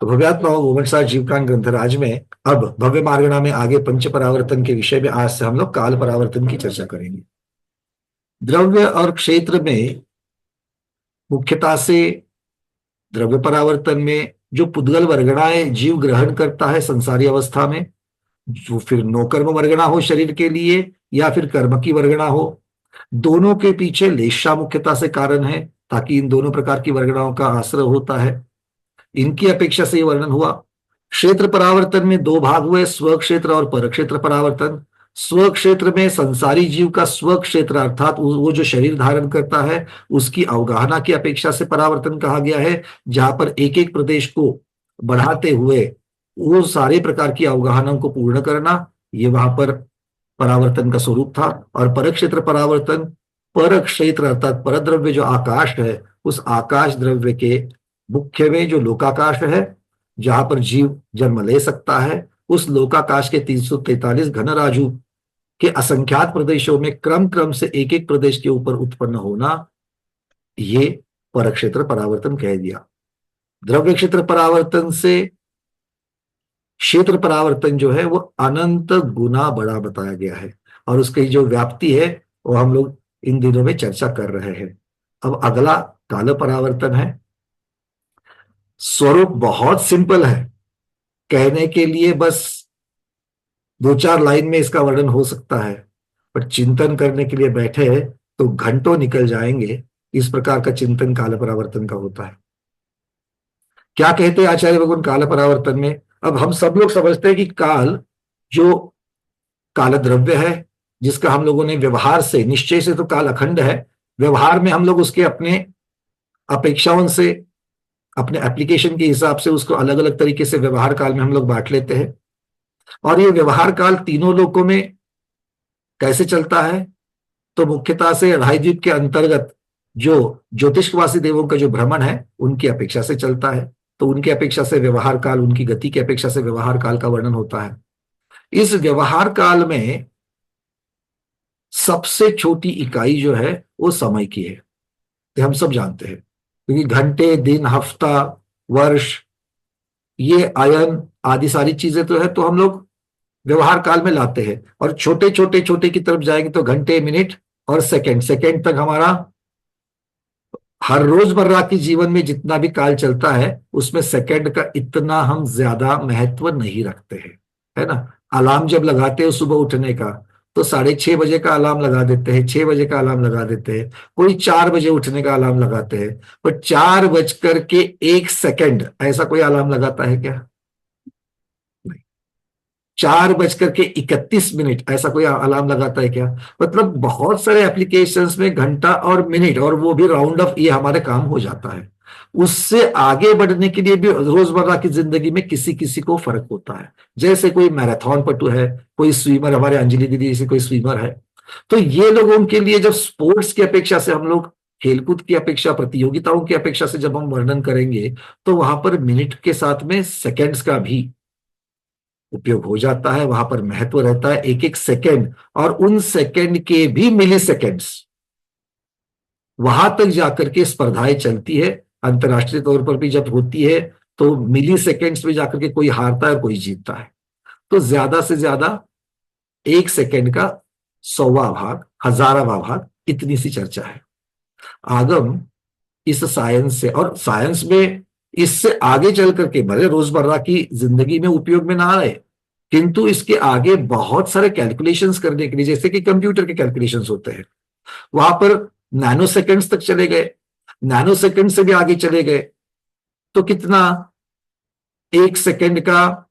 तो भव्यात्माओं भुवनसार जीवकान ग्रंथराज में अब भव्य मार्गणा में आगे पंच परावर्तन के विषय में आज से हम लोग काल परावर्तन की चर्चा करेंगे। द्रव्य और क्षेत्र में मुख्यता से द्रव्य परावर्तन में जो पुद्गल वर्गणाएं जीव ग्रहण करता है संसारी अवस्था में, जो फिर नौकर्म वर्गणा हो शरीर के लिए या फिर कर्म की वर्गणा हो, दोनों के पीछे लेशा मुख्यता से कारण है, ताकि इन दोनों प्रकार की वर्गणाओं का आश्रय होता है। इनकी अपेक्षा से ये वर्णन हुआ। क्षेत्र परावर्तन में दो भाग हुए, स्व क्षेत्र और पर क्षेत्र परावर्तन। स्व क्षेत्र में संसारी जीव का स्व क्षेत्र अर्थात वो जो शरीर धारण करता है उसकी अवगाहना की अपेक्षा से परावर्तन कहा गया है, जहां पर एक एक प्रदेश को बढ़ाते हुए वो सारे प्रकार की अवगाहनाओं को पूर्ण करना, ये वहां पर परावर्तन का स्वरूप था। और पर क्षेत्र परावर्तन, पर क्षेत्र अर्थात परद्रव्य जो आकाश है, उस आकाश द्रव्य के मुख्य में जो लोकाकाश है जहां पर जीव जन्म ले सकता है, उस लोकाकाश के 343 घन राजु के असंख्यात प्रदेशों में क्रम क्रम से एक एक प्रदेश के ऊपर उत्पन्न होना, ये परक्षेत्र परावर्तन कह दिया। द्रव्य क्षेत्र परावर्तन से क्षेत्र परावर्तन जो है वो अनंत गुना बड़ा बताया गया है, और उसकी जो व्याप्ति है वो हम लोग इन दिनों में चर्चा कर रहे हैं। अब अगला काल परावर्तन है। स्वरूप बहुत सिंपल है, कहने के लिए बस दो चार लाइन में इसका वर्णन हो सकता है, पर चिंतन करने के लिए बैठे तो घंटों निकल जाएंगे। इस प्रकार का चिंतन काल परावर्तन का होता है। क्या कहते हैं आचार्य भगवान काल परावर्तन में? अब हम सब लोग समझते हैं कि काल जो काल द्रव्य है, जिसका हम लोगों ने व्यवहार से, निश्चय से तो काल अखंड है, व्यवहार में हम लोग उसके अपने अपेक्षाओं से, अपने एप्लीकेशन के हिसाब से उसको अलग अलग तरीके से व्यवहार काल में हम लोग बांट लेते हैं। और ये व्यवहार काल तीनों लोकों में कैसे चलता है? तो मुख्यतः से अढ़ाई द्वीप के अंतर्गत जो ज्योतिषवासी देवों का जो भ्रमण है उनकी अपेक्षा से चलता है। तो उनकी अपेक्षा से व्यवहार काल, उनकी गति की अपेक्षा से व्यवहार काल का वर्णन होता है। इस व्यवहार काल में सबसे छोटी इकाई जो है वो समय की है, तो हम सब जानते हैं, क्योंकि घंटे, दिन, हफ्ता, वर्ष, ये आयन आदि सारी चीजें तो है, तो हम लोग व्यवहार काल में लाते हैं। और छोटे छोटे छोटे की तरफ जाएंगे तो घंटे, मिनट और सेकंड, सेकंड तक हमारा हर रोजमर्रा के जीवन में जितना भी काल चलता है उसमें सेकंड का इतना हम ज्यादा महत्व नहीं रखते हैं, है ना। अलार्म जब लगाते हैं सुबह उठने का, तो 6:30 बजे का अलार्म लगा देते हैं, 6 बजे का अलार्म लगा देते हैं, कोई 4 बजे उठने का अलार्म लगाते हैं, पर 4:01 ऐसा कोई अलार्म लगाता है क्या? 4:31 ऐसा कोई अलार्म लगाता है क्या? मतलब बहुत सारे एप्लीकेशंस में घंटा और मिनट, और वो भी राउंड ऑफ, ये हमारे काम हो जाता है। उससे आगे बढ़ने के लिए भी रोजमर्रा की जिंदगी में किसी किसी को फर्क होता है। जैसे कोई मैराथन पटु है, कोई स्विमर, हमारे अंजलि दीदी जैसे कोई स्विमर है, तो ये लोगों के लिए जब स्पोर्ट्स की अपेक्षा से हम लोग, खेलकूद की अपेक्षा, प्रतियोगिताओं की अपेक्षा से जब हम वर्णन करेंगे, तो वहां पर मिनट के साथ में सेकेंड्स का भी उपयोग हो जाता है। वहां पर महत्व रहता है एक एक सेकेंड, और उन सेकेंड के भी मिली सेकेंड्स, वहां तक जाकर के स्पर्धाएं चलती है। अंतरराष्ट्रीय तौर पर भी जब होती है तो मिली सेकेंड्स में जाकर के कोई हारता है और कोई जीतता है। तो ज्यादा से ज्यादा एक सेकेंड का 100वां भाग, 1000वां भाग, इतनी सी चर्चा है। आगम इस साइंस से, और साइंस में इससे आगे चल करके भले रोजमर्रा की जिंदगी में उपयोग में ना आए, किंतु इसके आगे बहुत सारे कैलकुलेशंस करने के लिए, जैसे कि कंप्यूटर के कैलकुलेशंस होते हैं, वहां पर नैनो सेकेंड्स तक चले गए, नैनो सेकेंड से भी आगे चले गए, तो कितना, एक सेकेंड का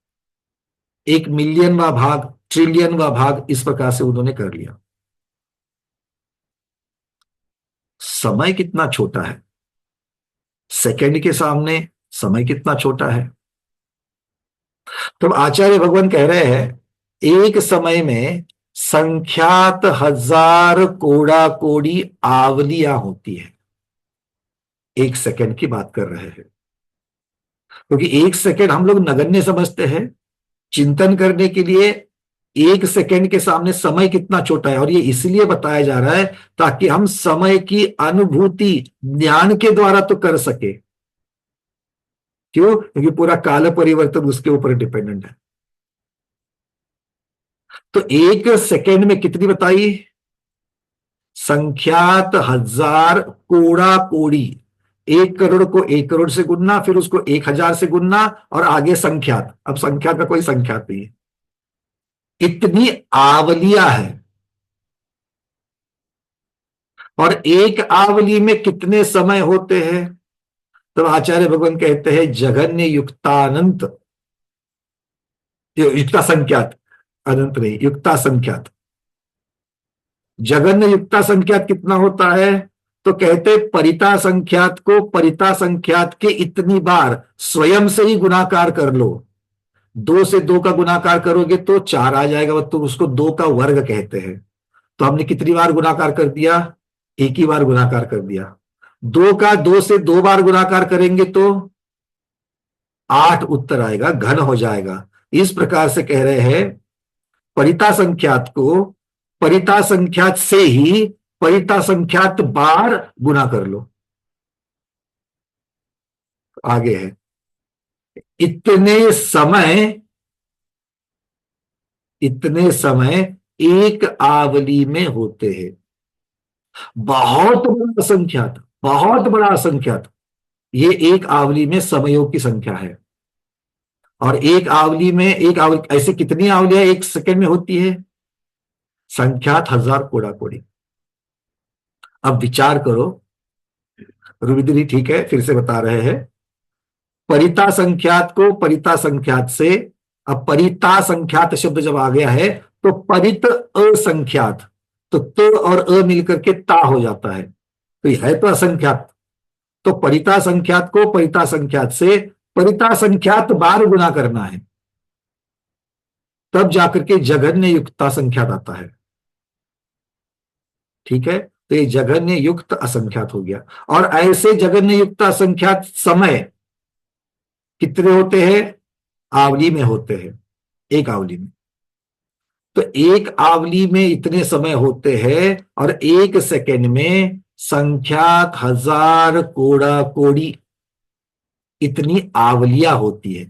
1 मिलियनवा भाग, ट्रिलियनवा भाग, इस प्रकार से उन्होंने कर लिया। समय कितना छोटा है सेकेंड के सामने, समय कितना छोटा है। तो आचार्य भगवान कह रहे हैं एक समय में संख्यात हजार कोड़ा कोड़ी आवलियां होती है। एक सेकंड की बात कर रहे हैं, क्योंकि एक सेकंड हम लोग नगण्य समझते हैं। चिंतन करने के लिए एक सेकंड के सामने समय कितना छोटा है, और ये इसलिए बताया जा रहा है ताकि हम समय की अनुभूति ज्ञान के द्वारा तो कर सके, क्यों? क्योंकि पूरा काल परिवर्तन उसके ऊपर डिपेंडेंट है। तो 1 सेकेंड में कितनी बताई? संख्यात हजार कोड़ा कोड़ी। 1 करोड़ को 1 करोड़ से गुनना, फिर उसको 1,000 से गुनना, और आगे संख्यात। अब संख्यात का कोई संख्यात नहीं है, इतनी आवलियां है। और एक आवली में कितने समय होते हैं? तो आचार्य भगवान कहते हैं जघन्य युक्तानंत, युक्ता संख्यात, अनंत नहीं, युक्ता संख्यात। जघन्य युक्ता संख्यात कितना होता है? तो कहते परिता संख्यात को परिता संख्यात के इतनी बार स्वयं से ही गुणाकार कर लो। 2 से 2 का गुणाकार करोगे तो 4 आ जाएगा, तो उसको 2 का वर्ग कहते हैं। तो हमने कितनी बार गुणाकार कर दिया? एक ही बार गुणाकार कर दिया। 2 का 2 से 2 बार गुणाकार करेंगे तो 8 उत्तर आएगा, घन हो जाएगा। इस प्रकार से कह रहे हैं परिता संख्यात को परिता संख्यात से ही परिता संख्यात बार गुना कर लो। आगे है इतने समय एक आवली में होते हैं। बहुत बड़ा संख्यात, बहुत बड़ा संख्यात। ये एक आवली में समयों की संख्या है। और एक आवली ऐसे कितनी आवलियां 1 सेकेंड में होती है? संख्यात हजार कोड़ा कोड़ी। अब विचार करो, रुविद्री ठीक है, फिर से बता रहे हैं। परिता संख्यात को परिता संख्यात से, अब परिता संख्यात शब्द जब आ गया है तो परित असंख्यात, तो त और अ मिलकर के ता हो जाता है, तो यह है तो असंख्यात। तो परिता संख्यात को परिता संख्यात से परिता संख्यात बार गुना करना है, तब जाकर के जघन्य युक्ता संख्यात आता है। ठीक है, तो ये जघन्य युक्त असंख्यात हो गया। और ऐसे जघन्य युक्त असंख्यात समय कितने होते हैं? आवली में होते हैं, एक आवली में। तो एक आवली में इतने समय होते हैं, और 1 सेकेंड में संख्यात हजार कोड़ा कोड़ी इतनी आवलियां होती है।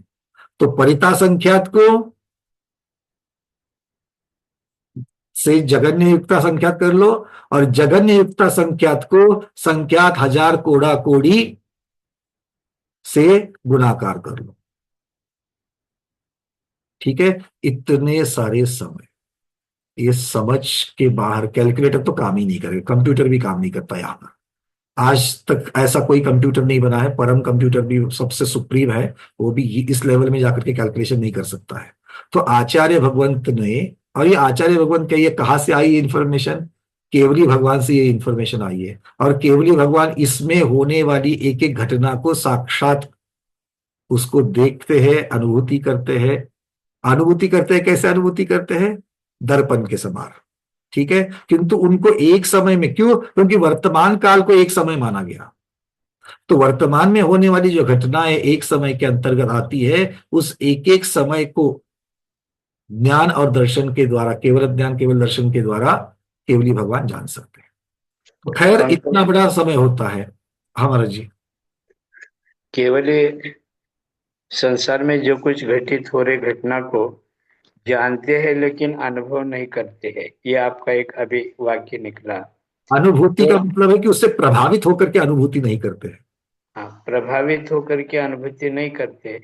तो परिता संख्यात को से जघन्य युक्ता संख्यात कर लो, और जघन्य युक्ता संख्यात को संख्यात हजार कोड़ा कोड़ी से गुणाकार कर लो। ठीक है, इतने सारे समय, ये समझ के बाहर। कैलकुलेटर तो काम ही नहीं करेगा, कंप्यूटर भी काम नहीं करता यहां पर। आज तक ऐसा कोई कंप्यूटर नहीं बना है, परम कंप्यूटर भी सबसे सुप्रीम है, वो भी इस लेवल में जाकर के कैलकुलेशन नहीं कर सकता है। तो आचार्य भगवंत ने, और ये आचार्य भगवंत के, ये कहां से आई इंफॉर्मेशन? केवली भगवान से ये इंफॉर्मेशन आई है। और केवली भगवान इसमें होने वाली एक एक घटना को साक्षात उसको देखते हैं, अनुभूति करते हैं। अनुभूति करते हैं, कैसे अनुभूति करते हैं? दर्पण के समान। ठीक है, किंतु उनको एक समय में, क्यों? क्योंकि वर्तमान काल को एक समय माना गया। तो वर्तमान में होने वाली जो घटनाएं एक समय के अंतर्गत आती है, उस एक एक समय को ज्ञान और दर्शन के द्वारा, केवल ज्ञान केवल दर्शन के द्वारा केवली भगवान जान सकते हैं। तो खैर, इतना बड़ा समय होता है हमारा जी। केवल संसार में जो कुछ घटित हो रहे घटना को जानते हैं लेकिन अनुभव नहीं करते हैं, ये आपका एक अभी वाक्य निकला। अनुभूति तो का मतलब है कि उससे प्रभावित होकर के अनुभूति नहीं करते हैं। हाँ, प्रभावित होकर के अनुभूति नहीं करते,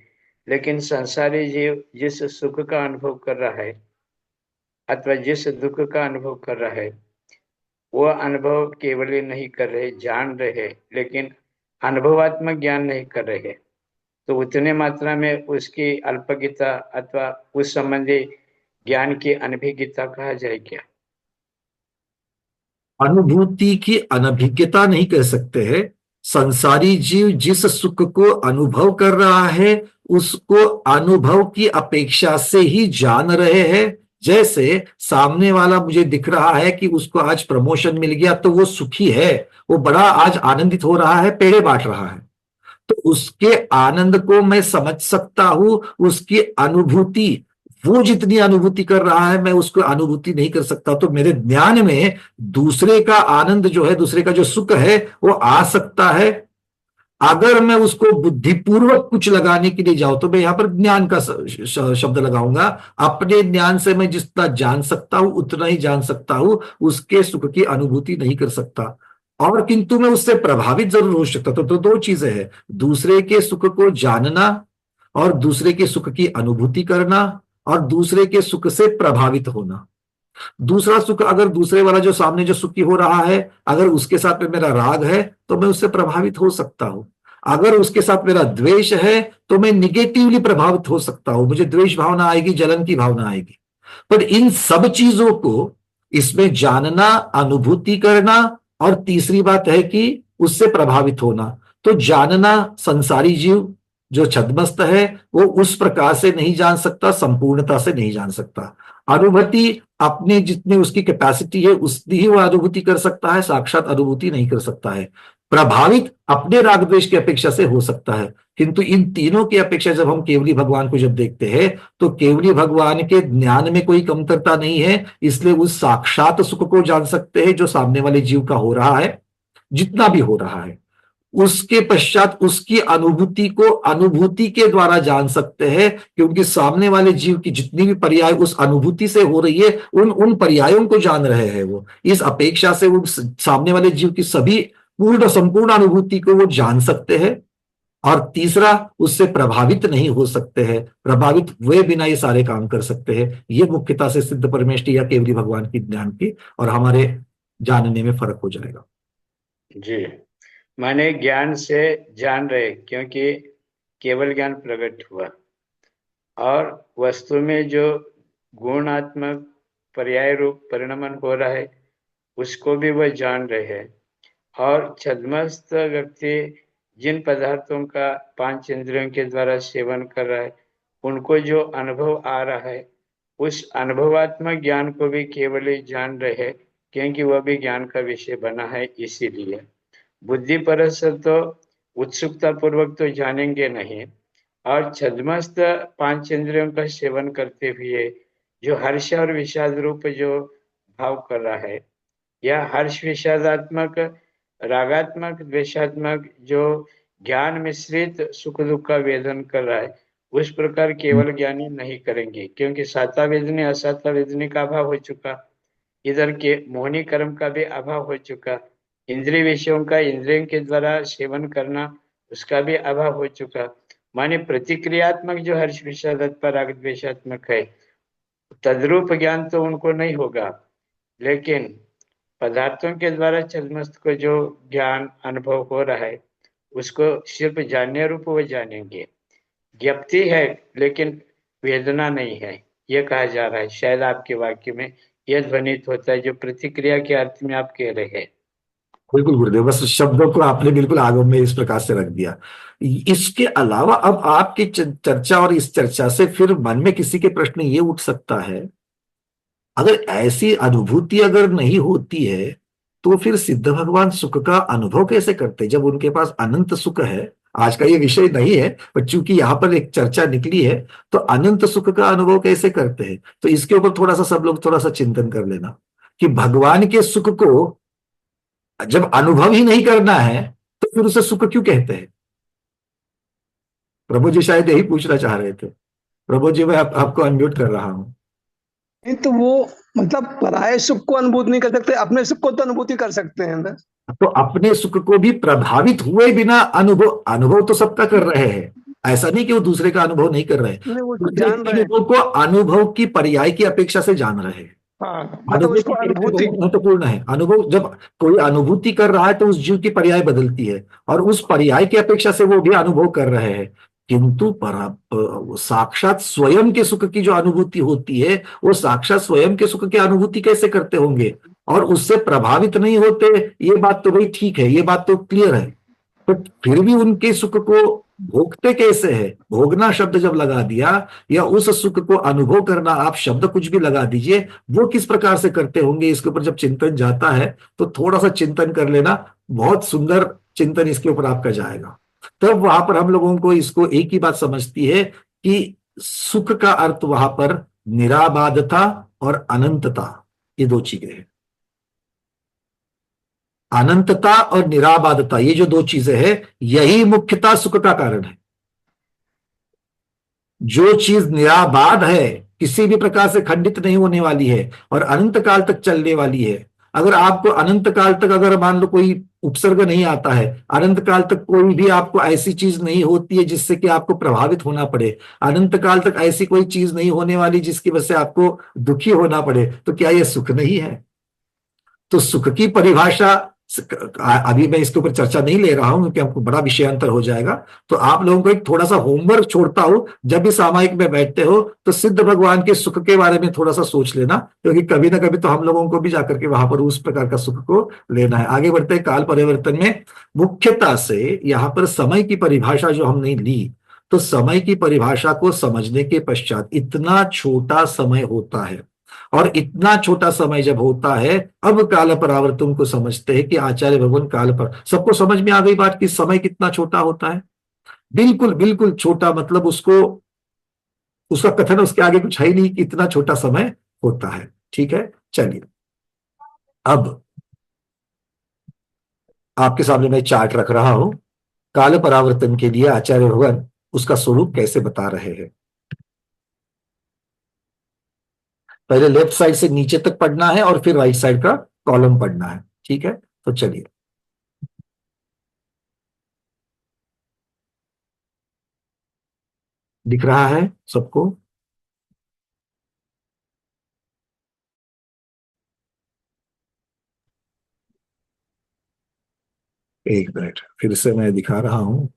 लेकिन संसारी जीव जिस सुख का अनुभव कर रहा है अथवा जिस दुख का अनुभव कर रहा है, वो अनुभव केवल नहीं कर रहे, जान रहे, लेकिन अनुभवात्मक ज्ञान नहीं कर रहे। तो उतने मात्रा में उसकी अल्पज्ञता अथवा उस संबंधी ज्ञान की अनभिज्ञता कहा जाए क्या? अनुभूति की अनभिज्ञता नहीं कह सकते हैं। संसारी जीव जिस सुख को अनुभव कर रहा है, उसको अनुभव की अपेक्षा से ही जान रहे हैं। जैसे सामने वाला मुझे दिख रहा है कि उसको आज प्रमोशन मिल गया, तो वो सुखी है, वो बड़ा आज आनंदित हो रहा है, पेड़े बांट रहा है। तो उसके आनंद को मैं समझ सकता हूं, उसकी अनुभूति, वो जितनी अनुभूति कर रहा है मैं उसको अनुभूति नहीं कर सकता। तो मेरे ज्ञान में दूसरे का आनंद जो है, दूसरे का जो सुख है, वो आ सकता है, अगर मैं उसको बुद्धिपूर्वक कुछ लगाने के लिए जाऊं तो मैं यहां पर ज्ञान का शब्द लगाऊंगा। अपने ज्ञान से मैं जितना जान सकता हूं उतना ही जान सकता हूं, उसके सुख की अनुभूति नहीं कर सकता। और किंतु मैं उससे प्रभावित जरूर हो सकता। तो दो चीजें हैं, दूसरे के सुख को जानना और दूसरे के सुख की अनुभूति करना और दूसरे के सुख से प्रभावित होना। दूसरा सुख, अगर दूसरे वाला जो सामने जो सुखी हो रहा है, अगर उसके साथ में मेरा राग है तो मैं उससे प्रभावित हो सकता हूं। अगर उसके साथ मेरा द्वेष है तो मैं निगेटिवली प्रभावित हो सकता हूं, मुझे द्वेष भावना आएगी, जलन की भावना आएगी। पर इन सब चीजों को इसमें जानना, अनुभूति करना, और तीसरी बात है कि उससे प्रभावित होना। तो जानना, संसारी जीव जो छद्मस्त है वो उस प्रकार से नहीं जान सकता, संपूर्णता से नहीं जान सकता। अनुभूति अपने जितनी उसकी कैपेसिटी है उतनी ही वो अनुभूति कर सकता है, साक्षात अनुभूति नहीं कर सकता है। प्रभावित अपने राग द्वेष की अपेक्षा से हो सकता है, किंतु इन तीनों की अपेक्षा जब हम केवली भगवान को जब देखते हैं तो केवली भगवान के ज्ञान में कोई कमतरता नहीं है, इसलिए उस साक्षात सुख को जान सकते हैं जो सामने वाले जीव का हो रहा है, जितना भी हो रहा है। उसके पश्चात उसकी अनुभूति को अनुभूति के द्वारा जान सकते हैं, क्योंकि सामने वाले जीव की जितनी भी पर्याय उस अनुभूति से हो रही है उन उन पर्यायों को जान रहे हैं। वो इस अपेक्षा से उन सामने वाले जीव की सभी पूर्ण संपूर्ण अनुभूति को वो जान सकते हैं। और तीसरा, उससे प्रभावित नहीं हो सकते हैं, प्रभावित हुए बिना ये सारे काम कर सकते हैं। ये मुख्यता से सिद्ध परमेष्टि या केवली भगवान की ज्ञान की और हमारे जानने में फर्क हो जाएगा। जी, माने ज्ञान से जान रहे, क्योंकि केवल ज्ञान प्रकट हुआ और वस्तु में जो गुणात्मक पर्याय रूप परिणमन हो रहा है उसको भी वह जान रहे हैं। और छद्मस्त व्यक्ति जिन पदार्थों का पांच इंद्रियों के द्वारा सेवन कर रहा है उनको जो अनुभव आ रहा है उस अनुभवात्मक ज्ञान को भी केवल ही जान रहे हैं, क्योंकि वह भी ज्ञान का विषय बना है। इसीलिए बुद्धि परस तो उत्सुकता पूर्वक तो जानेंगे नहीं, और छद्मस्त पांच इंद्रियों का सेवन करते हुए जो हर्ष और विषाद रूप जो भाव कर रहा है, या हर्ष विषादात्मक रागात्मक द्वेषात्मक जो ज्ञान मिश्रित सुख दुख का वेदन कर रहा है, उस प्रकार केवल ज्ञानी नहीं करेंगे, क्योंकि साता वेदनी असाता वेदनी का अभाव हो चुका, इधर के मोहनी कर्म का भी अभाव हो चुका, इंद्रिय विषयों का इंद्रियों के द्वारा सेवन करना उसका भी अभाव हो चुका। माने प्रतिक्रियात्मक जो हर्ष विषादात्मक राग द्वेषात्मक है तद्रूप ज्ञान तो उनको नहीं होगा, लेकिन पदार्थों के द्वारा छद्मस्त को जो ज्ञान अनुभव हो रहा है उसको सिर्फ जानने रूप वो जानेंगे। ज्ञप्ति है लेकिन वेदना नहीं है, ये कहा जा रहा है। शायद आपके वाक्य में यह ध्वनित होता है जो प्रतिक्रिया के अर्थ में आप कह रहे हैं। बिल्कुल गुरुदेव, बस शब्दों को आपने बिल्कुल आगम में इस प्रकार से रख दिया। इसके अलावा अब आपकी चर्चा और इस चर्चा से फिर मन में किसी के प्रश्न ये उठ सकता है, अगर ऐसी अनुभूति अगर नहीं होती है तो फिर सिद्ध भगवान सुख का अनुभव कैसे करते जब उनके पास अनंत सुख है। आज का ये विषय नहीं है, पर चूंकि यहाँ पर एक चर्चा निकली है तो अनंत सुख का अनुभव कैसे करते हैं, तो इसके ऊपर थोड़ा सा सब लोग थोड़ा सा चिंतन कर लेना कि भगवान के सुख को जब अनुभव ही नहीं करना है तो फिर उसे सुख क्यों कहते हैं। प्रभु जी शायद यही पूछना चाह रहे थे। प्रभु जी, मैं आपको अनम्यूट कर रहा हूं। नहीं तो वो मतलब पराये सुख को अनुभूति नहीं कर सकते, अपने सुख को तो अनुभूति कर सकते हैं ना। तो अपने सुख को भी प्रभावित हुए बिना अनुभव अनुभव तो सबका कर रहे हैं, ऐसा नहीं कि वो दूसरे का अनुभव नहीं कर रहे, नहीं, वो उसको दूसरे जान के रहे हैं। अनुभव को अनुभव की पर्याय की अपेक्षा से जान रहे हैं। हाँ, मतलब अनुभव उसको की पर्याय अनुभूति। बहुत महत्वपूर्ण है। अनुभव जब कोई अनुभूति कर रहा है तो उस जीव की पर्याय बदलती है और उस पर्याय की अपेक्षा से वो भी अनुभव कर रहे हैं। किंतु साक्षात स्वयं के सुख की जो अनुभूति होती है वो साक्षात स्वयं के सुख की अनुभूति कैसे करते होंगे और उससे प्रभावित नहीं होते, ये बात तो भाई ठीक है, ये बात तो क्लियर है। तो फिर भी उनके सुख को भोगते कैसे है। भोगना शब्द जब लगा दिया या उस सुख को अनुभव करना, आप शब्द कुछ भी लगा दीजिए, वो किस प्रकार से करते होंगे इसके ऊपर जब चिंतन जाता है तो थोड़ा सा चिंतन कर लेना, बहुत सुंदर चिंतन इसके ऊपर आपका जाएगा। तब वहां पर हम लोगों को इसको एक ही बात समझती है कि सुख का अर्थ वहां पर निराबाधता और अनंतता, ये दो चीजें हैं। अनंतता और निराबाधता, ये जो दो चीजें हैं, यही मुख्यतः सुख का कारण है। जो चीज निराबाध है, किसी भी प्रकार से खंडित नहीं होने वाली है और अनंत काल तक चलने वाली है, अगर आपको अनंत काल तक, अगर मान लो कोई उपसर्ग नहीं आता है, अनंत काल तक कोई भी आपको ऐसी चीज नहीं होती है जिससे कि आपको प्रभावित होना पड़े, अनंत काल तक ऐसी कोई चीज नहीं होने वाली जिसकी वजह से आपको दुखी होना पड़े, तो क्या यह सुख नहीं है? तो सुख की परिभाषा, अभी मैं इसके ऊपर चर्चा नहीं ले रहा हूं क्योंकि हमको बड़ा विषयांतर हो जाएगा। तो आप लोगों को एक थोड़ा सा होमवर्क छोड़ता हूं, जब भी सामायिक में बैठते हो तो सिद्ध भगवान के सुख के बारे में थोड़ा सा सोच लेना, क्योंकि कभी ना कभी तो हम लोगों को भी जाकर के वहां पर उस प्रकार का सुख को लेना है। आगे बढ़ते हैं। काल परिवर्तन में मुख्यता से यहां पर समय की परिभाषा जो हमने ली, तो समय की परिभाषा को समझने के पश्चात, इतना छोटा समय होता है, और इतना छोटा समय जब होता है, अब काल परावर्तन को समझते हैं कि आचार्य भगवान काल पर, सबको समझ में आ गई बात कि समय कितना छोटा होता है? बिल्कुल बिल्कुल छोटा, मतलब उसको, उसका कथन उसके आगे कुछ है ही नहीं कि इतना छोटा समय होता है। ठीक है, चलिए अब आपके सामने मैं चार्ट रख रहा हूं, काल परावर्तन के लिए आचार्य भगवान उसका स्वरूप कैसे बता रहे हैं। पहले लेफ्ट साइड से नीचे तक पढ़ना है और फिर राइट साइड का कॉलम पढ़ना है। ठीक है, तो चलिए। दिख रहा है सबको? एक मिनट, फिर से मैं दिखा रहा हूं।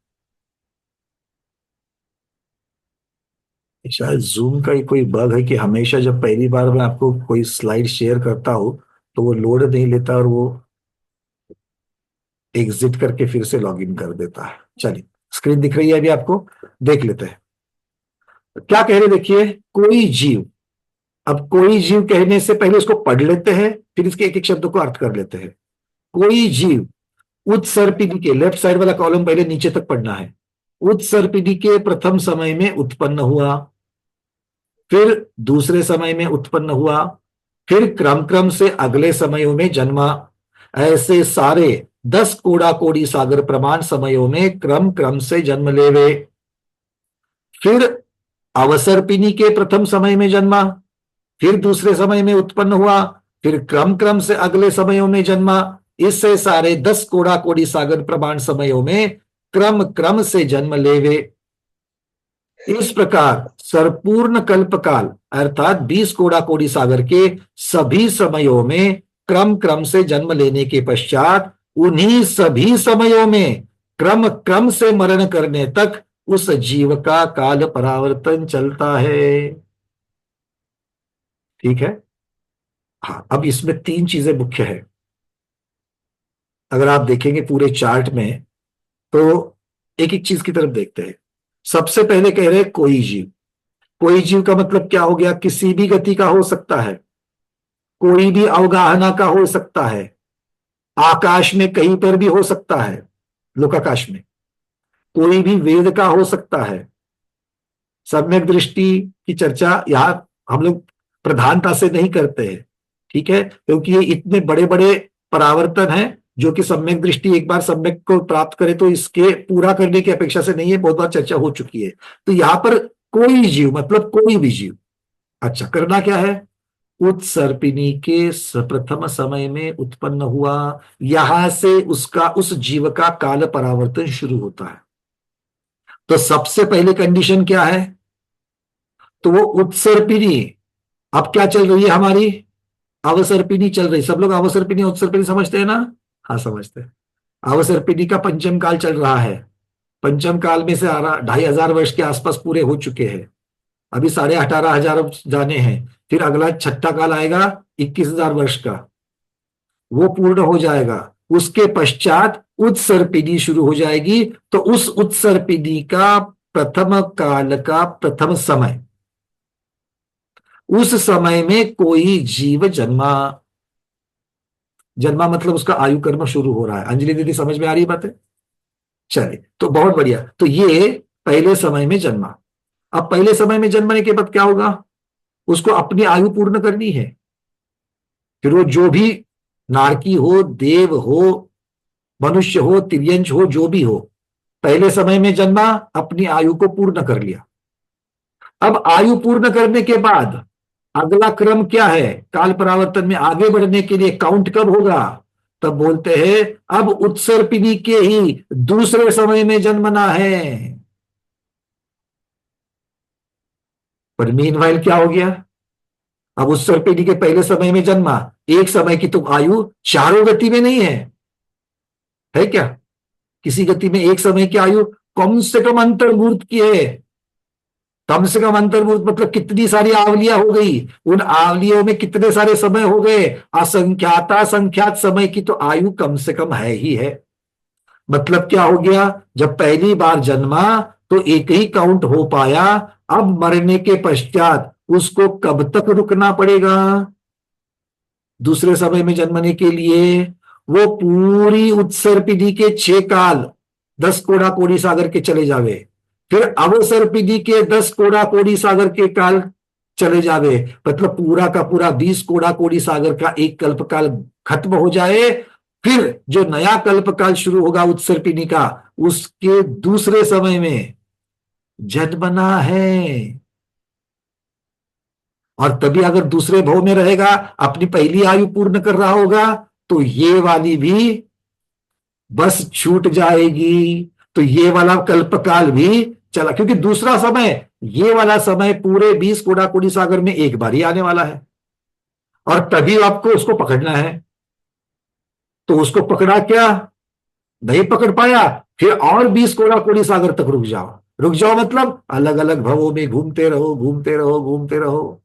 शायद जूम का ही कोई बग है कि हमेशा जब पहली बार मैं आपको कोई स्लाइड शेयर करता हूं तो वो लोड नहीं लेता और वो एग्जिट करके फिर से लॉगिन कर देता है। चलिए, स्क्रीन दिख रही है अभी आपको, देख लेते हैं क्या कह रहे। देखिए, कोई जीव, अब कोई जीव कहने से पहले उसको पढ़ लेते हैं, फिर इसके एक एक शब्द को अर्थ कर लेते हैं। कोई जीव उत्सर्पिणी के, लेफ्ट साइड वाला कॉलम पहले नीचे तक पढ़ना है। उत्सर्पिणी के प्रथम समय में उत्पन्न हुआ, फिर दूसरे समय में उत्पन्न हुआ, फिर क्रम क्रम से अगले समयों में जन्मा। ऐसे सारे 10 कोड़ा कोड़ी सागर प्रमाण समयों में क्रम क्रम से जन्म लेवे। फिर अवसर्पिणी के प्रथम समय में जन्मा, फिर दूसरे समय में उत्पन्न हुआ, फिर क्रम क्रम से अगले समयों में जन्मा। इससे सारे 10 कोड़ा कोड़ी सागर प्रमाण समयों में क्रम क्रम से जन्म लेवे। इस प्रकार संपूर्ण कल्पकाल अर्थात 20 कोड़ा कोड़ी सागर के सभी समयों में क्रम क्रम से जन्म लेने के पश्चात, उन्हीं सभी समयों में क्रम क्रम से मरण करने तक उस जीव का काल परावर्तन चलता है। ठीक है, हाँ। अब इसमें 3 चीजें मुख्य है। अगर आप देखेंगे पूरे चार्ट में तो एक एक चीज की तरफ देखते हैं। सबसे पहले कह रहे हैं कोई जीव। कोई जीव का मतलब क्या हो गया? किसी भी गति का हो सकता है, कोई भी अवगाहना का हो सकता है, आकाश में कहीं पर भी हो सकता है, लोकाकाश में कोई भी वेद का हो सकता है। सम्यक दृष्टि की चर्चा यहां हम लोग प्रधानता से नहीं करते हैं, ठीक है, क्योंकि ये इतने बड़े बड़े परावर्तन हैं जो कि सम्यक दृष्टि एक बार सम्यक को प्राप्त करे तो इसके पूरा करने की अपेक्षा से नहीं है, बहुत बार चर्चा हो चुकी है। तो यहां पर कोई जीव मतलब कोई भी जीव। अच्छा, करना क्या है? उत्सर्पिणी के प्रथम समय में उत्पन्न हुआ, यहां से उसका, उस जीव का काल परावर्तन शुरू होता है। तो सबसे पहले कंडीशन क्या है? तो वो उत्सर्पिणी अब क्या चल रही है हमारी? अवसर्पिणी चल रही। सब लोग अवसर्पिणी उत्सर्पिणी समझते हैं ना? हाँ, समझते हैं। अवसर्पिणी का पंचम काल चल रहा है। पंचम काल में से 2500 वर्ष के आसपास पूरे हो चुके हैं, अभी 18,500 जाने हैं। फिर अगला छठा काल आएगा 21,000 वर्ष का, वो पूर्ण हो जाएगा। उसके पश्चात उत्सर्पिणी शुरू हो जाएगी। तो उस उत्सर्पिणी का प्रथम काल का प्रथम समय, उस समय में कोई जीव जन्मा। जन्मा मतलब उसका आयु कर्म शुरू हो रहा है। अंजलि दीदी, समझ में आ रही है बातें? चलिए, तो बहुत बढ़िया। तो ये पहले समय में जन्मा। अब पहले समय में जन्मने के बाद क्या होगा? उसको अपनी आयु पूर्ण करनी है। फिर वो जो भी नारकी हो, देव हो, मनुष्य हो, तिर्यंश हो, जो भी हो, पहले समय में जन्मा, अपनी आयु को पूर्ण कर लिया। अब आयु पूर्ण करने के बाद अगला क्रम क्या है? काल परावर्तन में आगे बढ़ने के लिए काउंट कब होगा? तब बोलते हैं अब उत्सर्पिणी के ही दूसरे समय में जन्मना है। पर मीनवाइल क्या हो गया? अब उत्सर्पिणी के पहले समय में जन्मा, एक समय की तो आयु चारों गति में नहीं है क्या? किसी गति में एक समय की आयु कम से कम अंतर्मूर्त की है। कम से कम अंतर्मूर्त मतलब कितनी सारी आवलियां हो गई, उन आवलियों में कितने सारे समय हो गए, असंख्याता संख्यात समय की तो आयु कम से कम है ही है। मतलब क्या हो गया? जब पहली बार जन्मा तो एक ही काउंट हो पाया, अब मरने के पश्चात उसको कब तक रुकना पड़ेगा दूसरे समय में जन्मने के लिए? वो पूरी उत्सर्पिणी के 6 काल 10 कोड़ा कोड़ी सागर के चले जावे, फिर अवसर्पिणी के 10 कोड़ा कोड़ी सागर के काल चले जावे, मतलब पूरा का पूरा 20 कोड़ा कोड़ी सागर का एक कल्पकाल खत्म हो जाए, फिर जो नया कल्पकाल शुरू होगा उत्सर्पिणी का, उसके दूसरे समय में जन्मना है। और तभी अगर दूसरे भव में रहेगा, अपनी पहली आयु पूर्ण कर रहा होगा, तो ये वाली भी बस छूट जाएगी। तो ये वाला कल्पकाल भी चला, क्योंकि दूसरा समय, ये वाला समय पूरे 20 कोड़ा कोड़ी सागर में एक बार ही आने वाला है, और तभी आपको उसको पकड़ना है। तो उसको पकड़ा क्या? नहीं पकड़ पाया, फिर और 20 कोड़ा कोड़ी सागर तक रुक जाओ। रुक जाओ मतलब अलग अलग भवों में घूमते रहो, घूमते रहो, घूमते रहो।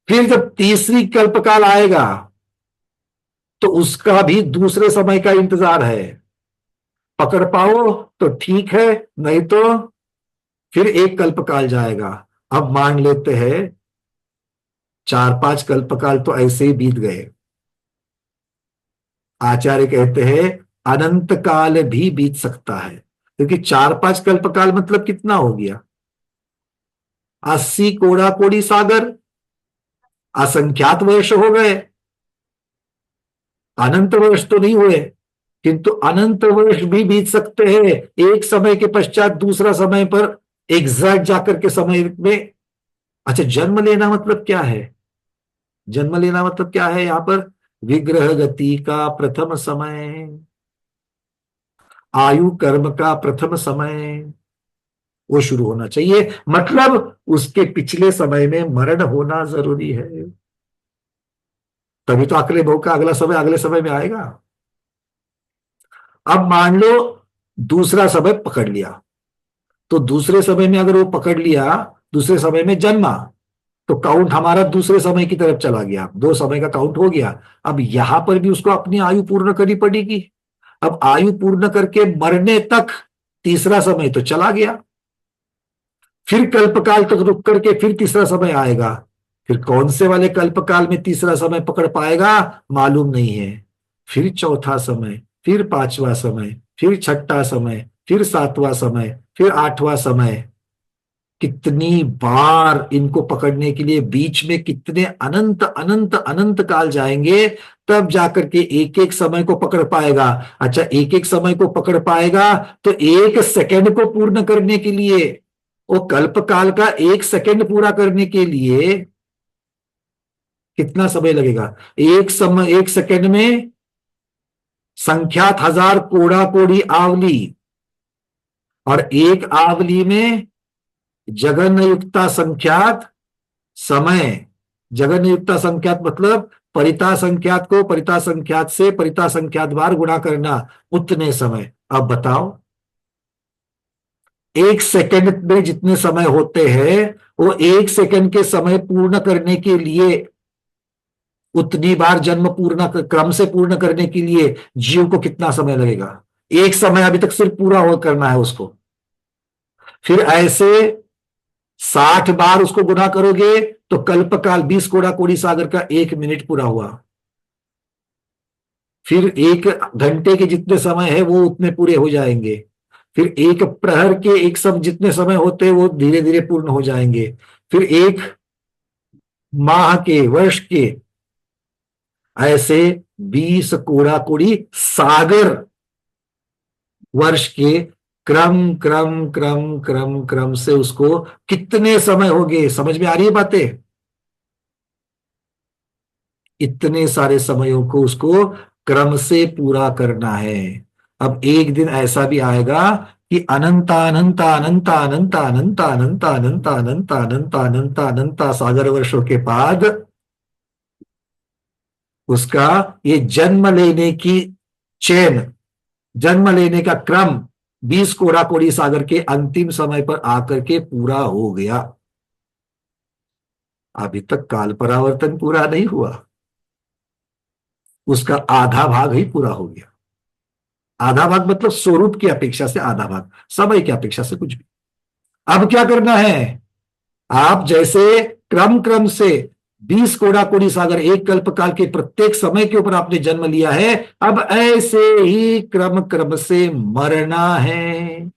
फिर जब तीसरी कल्पकाल आएगा तो उसका भी दूसरे समय का इंतजार है। पकड़ पाओ तो ठीक है, नहीं तो फिर एक कल्पकाल जाएगा। अब मान लेते हैं 4-5 कल्पकाल तो ऐसे ही बीत गए, आचार्य कहते हैं अनंत काल भी बीत सकता है, क्योंकि 4-5 कल्पकाल मतलब कितना हो गया? 80 कोड़ा कोड़ी सागर, असंख्यात वर्ष हो गए। अनंत वर्ष तो नहीं हुए, किंतु अनंत वर्ष भी बीत सकते हैं एक समय के पश्चात दूसरा समय पर एग्जैक्ट जाकर के समय में। अच्छा, जन्म लेना मतलब क्या है? जन्म लेना मतलब क्या है? यहां पर विग्रह गति का प्रथम समय, आयु कर्म का प्रथम समय, वो शुरू होना चाहिए। मतलब उसके पिछले समय में मरण होना जरूरी है, तभी तो अगले भोग का अगला समय अगले समय में आएगा। अब मान लो दूसरा समय पकड़ लिया, तो दूसरे समय में अगर वो पकड़ लिया, दूसरे समय में जन्मा, तो काउंट हमारा दूसरे समय की तरफ चला गया, 2 समय का काउंट हो गया। अब यहां पर भी उसको अपनी आयु पूर्ण करनी पड़ेगी। अब आयु पूर्ण करके मरने तक तीसरा समय तो चला गया, फिर कल्पकाल तक रुक करके फिर तीसरा समय आएगा। फिर कौन से वाले कल्पकाल में तीसरा समय पकड़ पाएगा मालूम नहीं है। फिर चौथा समय, फिर 5वां समय, फिर 6ठा समय, फिर 7वां समय, फिर 8वां समय। कितनी बार इनको पकड़ने के लिए बीच में कितने अनंत अनंत अनंत काल जाएंगे, तब जाकर के एक एक समय को पकड़ पाएगा। अच्छा, एक एक समय को पकड़ पाएगा तो 1 सेकंड को पूर्ण करने के लिए, वो कल्पकाल का 1 सेकंड पूरा करने के लिए कितना समय लगेगा? एक सेकंड में संख्यात 1000 कोड़ा कोड़ी आवली, और एक आवली में जगन युक्ता संख्यात समय। जगन युक्ता संख्यात मतलब परिता संख्यात को परिता संख्यात से परिता संख्यात बार गुणा करना, उतने समय। अब बताओ, 1 सेकंड में जितने समय होते हैं, वो 1 सेकंड के समय पूर्ण करने के लिए, उतनी बार जन्म पूर्ण क्रम से पूर्ण करने के लिए जीव को कितना समय लगेगा? एक समय अभी तक सिर्फ पूरा हो करना है उसको। फिर ऐसे 60 बार उसको गुना करोगे तो कल्पकाल 20 कोड़ा कोड़ी सागर का 1 मिनट पूरा हुआ। फिर 1 घंटे के जितने समय है वो उतने पूरे हो जाएंगे। फिर 1 प्रहर के एक सब जितने समय होते हैं वो धीरे धीरे पूर्ण हो जाएंगे। फिर 1 माह के, वर्ष के, ऐसे 20 कोड़ा कोड़ी सागर वर्ष के क्रम क्रम क्रम क्रम क्रम से उसको कितने समय हो गए, समझ में आ रही है बातें? इतने सारे समयों को उसको क्रम से पूरा करना है। अब एक दिन ऐसा भी आएगा कि अनंता अनंता अनंता अनंता अनंता अनंता अनंता अनंता अनंता अनंता अनंता सागर वर्षों के बाद उसका ये जन्म लेने की चेन, जन्म लेने का क्रम 20 कोड़ा कोड़ी सागर के अंतिम समय पर आकर के पूरा हो गया। अभी तक काल परावर्तन पूरा नहीं हुआ, उसका आधा भाग ही पूरा हो गया। आधा भाग मतलब स्वरूप की अपेक्षा से आधा भाग, समय की अपेक्षा से कुछ भी। अब क्या करना है, आप जैसे क्रम क्रम से 20 कोड़ा कोड़ी सागर एक कल्प काल के प्रत्येक समय के ऊपर आपने जन्म लिया है, अब ऐसे ही क्रम क्रम से मरना है।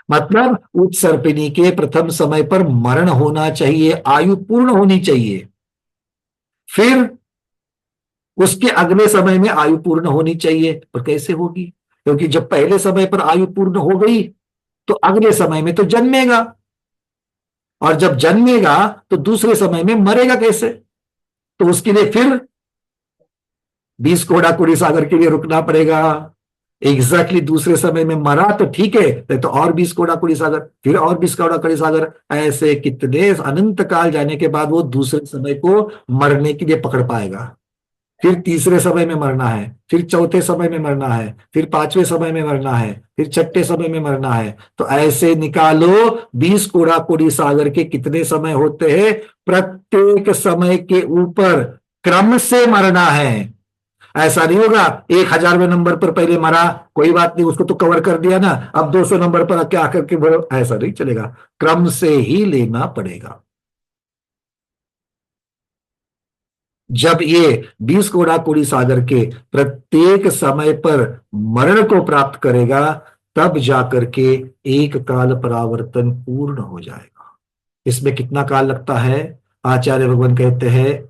मतलब उत्सर्पिणी के प्रथम समय पर मरण होना चाहिए, आयु पूर्ण होनी चाहिए। फिर उसके अगले समय में आयु पूर्ण होनी चाहिए। और कैसे होगी? क्योंकि जब पहले समय पर आयु पूर्ण हो गई तो अगले समय में तो जन्मेगा, और जब जन्मेगा तो दूसरे समय में मरेगा कैसे? तो उसके लिए फिर 20 कोड़ा कोड़ी सागर के लिए रुकना पड़ेगा। एग्जैक्टली दूसरे समय में मरा तो ठीक है, तो और 20 कोड़ा कोड़ी सागर, फिर और 20 कोड़ा कोड़ी सागर, ऐसे कितने अनंत काल जाने के बाद वो दूसरे समय को मरने के लिए पकड़ पाएगा। फिर तीसरे समय में मरना है, फिर चौथे समय में मरना है, फिर पांचवें समय में मरना है, फिर छठे समय में मरना है। तो ऐसे निकालो 20 कोड़ा कोड़ी सागर के कितने समय होते हैं, प्रत्येक समय के ऊपर क्रम से मरना है। ऐसा नहीं होगा 1000वें नंबर पर पहले मरा, कोई बात नहीं, उसको तो कवर कर दिया ना, अब 200 नंबर पर आके आकर के भरो, ऐसा नहीं चलेगा, क्रम से ही लेना पड़ेगा। जब ये 20 कोड़ा कोड़ी सागर के प्रत्येक समय पर मरण को प्राप्त करेगा, तब जाकर के एक काल परावर्तन पूर्ण हो जाएगा। इसमें कितना काल लगता है? आचार्य भगवान कहते हैं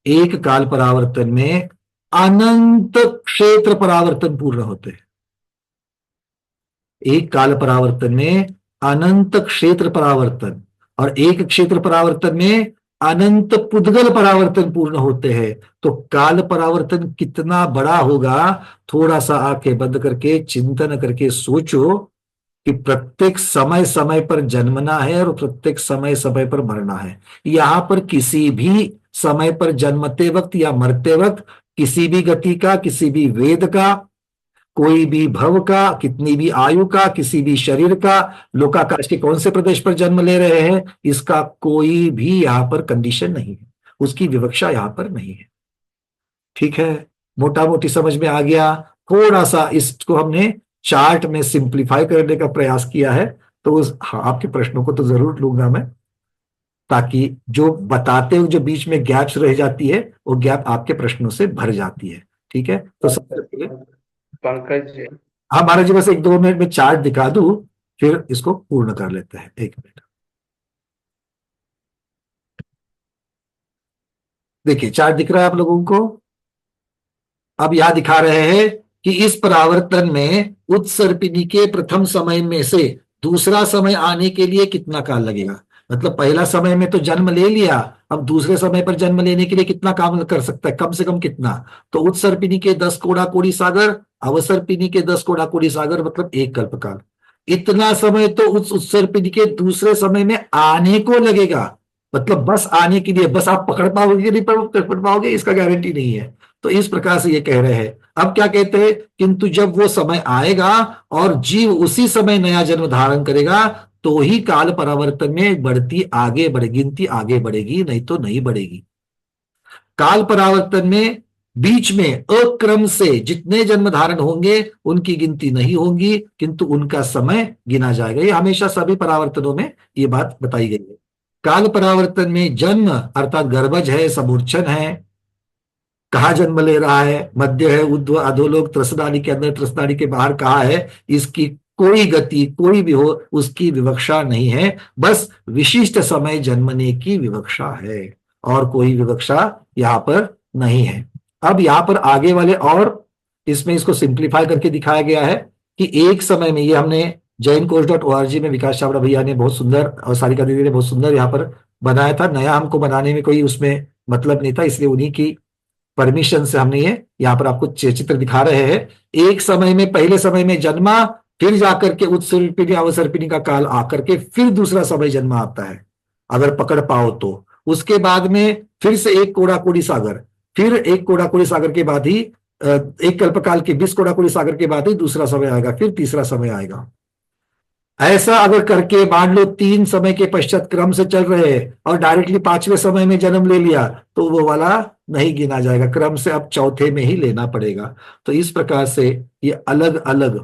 एक काल परावर्तन में अनंत क्षेत्र परावर्तन पूर्ण होते हैं। एक काल परावर्तन में अनंत क्षेत्र परावर्तन, और एक क्षेत्र परावर्तन में अनंत पुद्गल परावर्तन पूर्ण होते हैं। तो काल परावर्तन कितना बड़ा होगा, थोड़ा सा आंखें बंद करके चिंतन करके सोचो कि प्रत्येक समय समय पर जन्मना है और प्रत्येक समय समय पर मरना है। यहां पर किसी भी समय पर जन्मते वक्त या मरते वक्त किसी भी गति का, किसी भी वेद का, कोई भी भव का, कितनी भी आयु का, किसी भी शरीर का, लोकाकाश के कौन से प्रदेश पर जन्म ले रहे हैं, इसका कोई भी यहां पर कंडीशन नहीं है, उसकी विवक्षा यहां पर नहीं है। ठीक है, मोटा मोटी समझ में आ गया। थोड़ा सा इसको हमने चार्ट में सिंप्लीफाई करने का प्रयास किया है, तो आपके प्रश्नों को तो जरूर लूंगा मैं, ताकि जो बताते हुए जो बीच में गैप्स रह जाती है वो गैप आपके प्रश्नों से भर जाती है। ठीक है, तो सबसे पहले पंकज जी, हाँ महाराज जी, बस 1-2 मिनट में चार्ट दिखा दूं, फिर इसको पूर्ण कर लेते हैं। 1 मिनट, देखिए चार्ट दिख रहा है आप लोगों को। अब यहां दिखा रहे हैं कि इस परावर्तन में उत्सर्पिणी के प्रथम समय में से दूसरा समय आने के लिए कितना काल लगेगा। मतलब पहला समय में तो जन्म ले लिया, अब दूसरे समय पर जन्म लेने के लिए कितना काम कर सकता है, कम से कम कितना? तो उत्सर्पिणी के 10 कोड़ा कोड़ी सागर, अवसर्पिणी के 10 कोड़ा कोड़ी सागर, मतलब 1 कल्पकाल। इतना समय तो उस उत्सर्पिणी के दूसरे समय में आने को लगेगा। मतलब बस आने के लिए, बस आप पकड़ पाओगे कि नहीं पकड़ पाओगे इसका गारंटी नहीं है। तो इस प्रकार से ये कह रहे हैं। अब क्या कहते हैं, किंतु जब वो समय आएगा और जीव उसी समय नया जन्म धारण करेगा, तो ही काल परावर्तन में बढ़ती आगे बढ़ेगी, गिनती आगे बढ़ेगी, नहीं तो नहीं बढ़ेगी। काल परावर्तन में बीच में अक्रम से जितने जन्म धारण होंगे उनकी गिनती नहीं होगी, किंतु उनका समय गिना जाएगा। ये हमेशा सभी परावर्तनों में ये बात बताई गई है। काल परावर्तन में जन्म अर्थात गर्भज है, समूर्छन है, कहाँ जन्म ले रहा है, मध्य है, ऊर्ध्व, अधोलोक, त्रसनाड़ी के अंदर, त्रसनाड़ी के बाहर कहाँ है, इसकी कोई गति कोई भी हो उसकी विवक्षा नहीं है। बस विशिष्ट समय जन्मने की विवक्षा है, और कोई विवक्षा यहाँ पर नहीं है। अब यहाँ पर आगे वाले और इसमें इसको सिंप्लीफाई करके दिखाया गया है कि एक समय में, ये हमने jaincourse.org में विकास छाबड़ा भैया ने बहुत सुंदर और सारिका दीदी ने बहुत सुंदर यहाँ पर बनाया था। नया हमको बनाने में कोई उसमें मतलब नहीं था, इसलिए उन्हीं की परमिशन से हमने ये यहाँ पर आपको चित्र दिखा रहे हैं। एक समय में, पहले समय में जन्मा, फिर जाकर के उत्सर्पिणी अवसर्पिणी का काल आकर के फिर दूसरा समय जन्म आता है, अगर पकड़ पाओ तो। उसके बाद में फिर से एक कोड़ाकोड़ी सागर, फिर एक कोड़ाकोड़ी सागर के बाद ही एक कल्पकाल के 20 कोड़ाकोड़ी सागर के बाद ही दूसरा समय आएगा, फिर तीसरा समय आएगा। ऐसा अगर करके मान लो 3 समय के पश्चात क्रम से चल रहे हैं और डायरेक्टली 5वें समय में जन्म ले लिया, तो वो वाला नहीं गिना जाएगा, क्रम से अब चौथे में ही लेना पड़ेगा। तो इस प्रकार से ये अलग अलग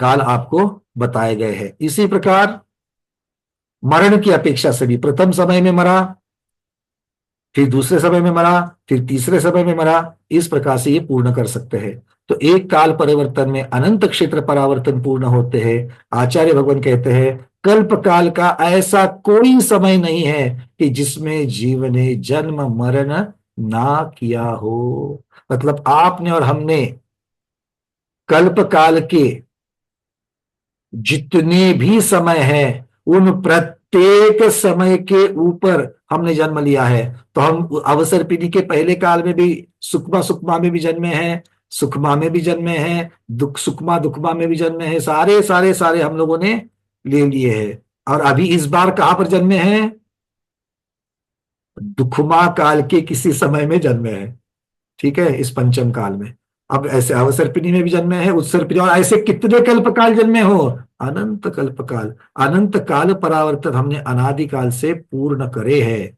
काल आपको बताए गए हैं। इसी प्रकार मरण की अपेक्षा से भी, प्रथम समय में मरा, फिर दूसरे समय में मरा, फिर तीसरे समय में मरा, इस प्रकार से ये पूर्ण कर सकते हैं। तो एक काल परिवर्तन में अनंत क्षेत्र परावर्तन पूर्ण होते हैं। आचार्य भगवान कहते हैं कल्प काल का ऐसा कोई समय नहीं है कि जिसमें जीव ने जन्म मरण ना किया हो। मतलब आपने और हमने कल्प काल के जितने भी समय हैं उन प्रत्येक समय के ऊपर हमने जन्म लिया है। तो हम अवसर पीढ़ी के पहले काल में भी सुकमा सुकमा में भी जन्मे हैं, सुकमा में भी जन्मे हैं, दुख सुकमा दुखमा में भी जन्मे हैं, सारे सारे सारे हम लोगों ने ले लिए हैं। और अभी इस बार कहां पर जन्मे हैं? दुखमा काल के किसी समय में जन्मे हैं, ठीक है, इस पंचम काल में। अब ऐसे अवसर पिनी में भी जन्मे हैं, उत्सर पिनी, और ऐसे कितने कल्पकाल जन्मे हो? अनंत कल्पकाल। अनंत काल परावर्तन हमने अनादिकाल से पूर्ण करे हैं।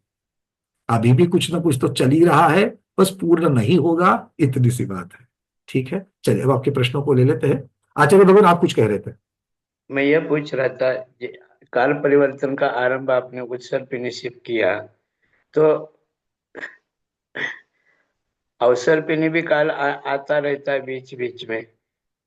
अभी भी कुछ ना कुछ तो चल ही रहा है, बस पूर्ण नहीं होगा, इतनी सी बात है। ठीक है, चलिए अब आपके प्रश्नों को ले लेते हैं। आचार्य भगवान आप कुछ कह रहे थे। मैं यह पूछ रहा था, काल परिवर्तन का आरंभ आपने उत्सर पिनी से किया, तो अवसर पिनी भी काल आता रहता है बीच बीच में,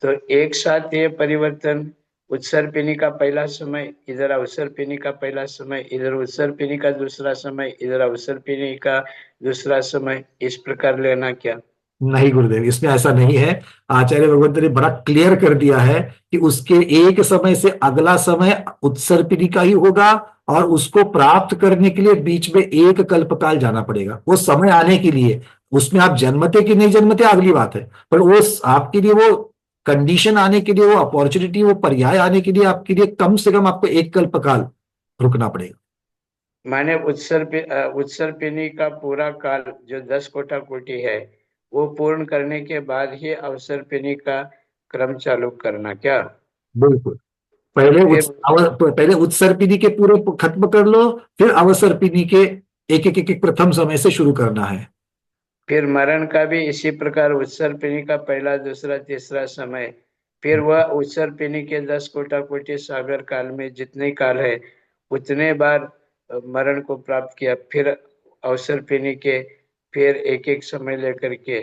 तो एक साथ ये परिवर्तन, उत्सर पिनी का पहला समय इधर, अवसर पिनी का पहला समय इधर, उत्सर पिनी का दूसरा समय इधर, अवसर पिनी का दूसरा समय, इस प्रकार लेना क्या? नहीं गुरुदेव, इसमें ऐसा नहीं है। आचार्य भगवंत ने बड़ा क्लियर कर दिया है कि उसके एक समय से अगला समय उत्सर्पिणी का ही होगा, और उसको प्राप्त करने के लिए बीच में एक कल्पकाल जाना पड़ेगा वो समय आने के लिए। उसमें आप जन्मते कि नहीं जन्मते अगली बात है, पर वो आपके लिए वो कंडीशन आने के लिए, वो अपॉर्चुनिटी, वो पर्याय आने के लिए आपके लिए कम से कम आपको एक कल्पकाल रुकना पड़ेगा। माने उत्सर पिनी का पूरा काल जो 10 कोटा कोटि है, वो पूर्ण करने के बाद ही अवसर पिनी का क्रम चालू करना क्या? बिल्कुल। पहले फिर पहले उत्सर्पिणी के पूरे खत्म कर लो, फिर अवसर्पिणी के एक एक एक एक प्रथम समय से शुरू करना है। फिर मरण का भी इसी प्रकार, उत्सर पिनी का पहला दूसरा तीसरा समय, फिर वह उत्सर पिनी के 10 कोटा कोटि सागर काल में जितने काल है उतने बार मरण को प्राप्त किया, फिर अवसर पिनी के फिर एक एक समय लेकर के,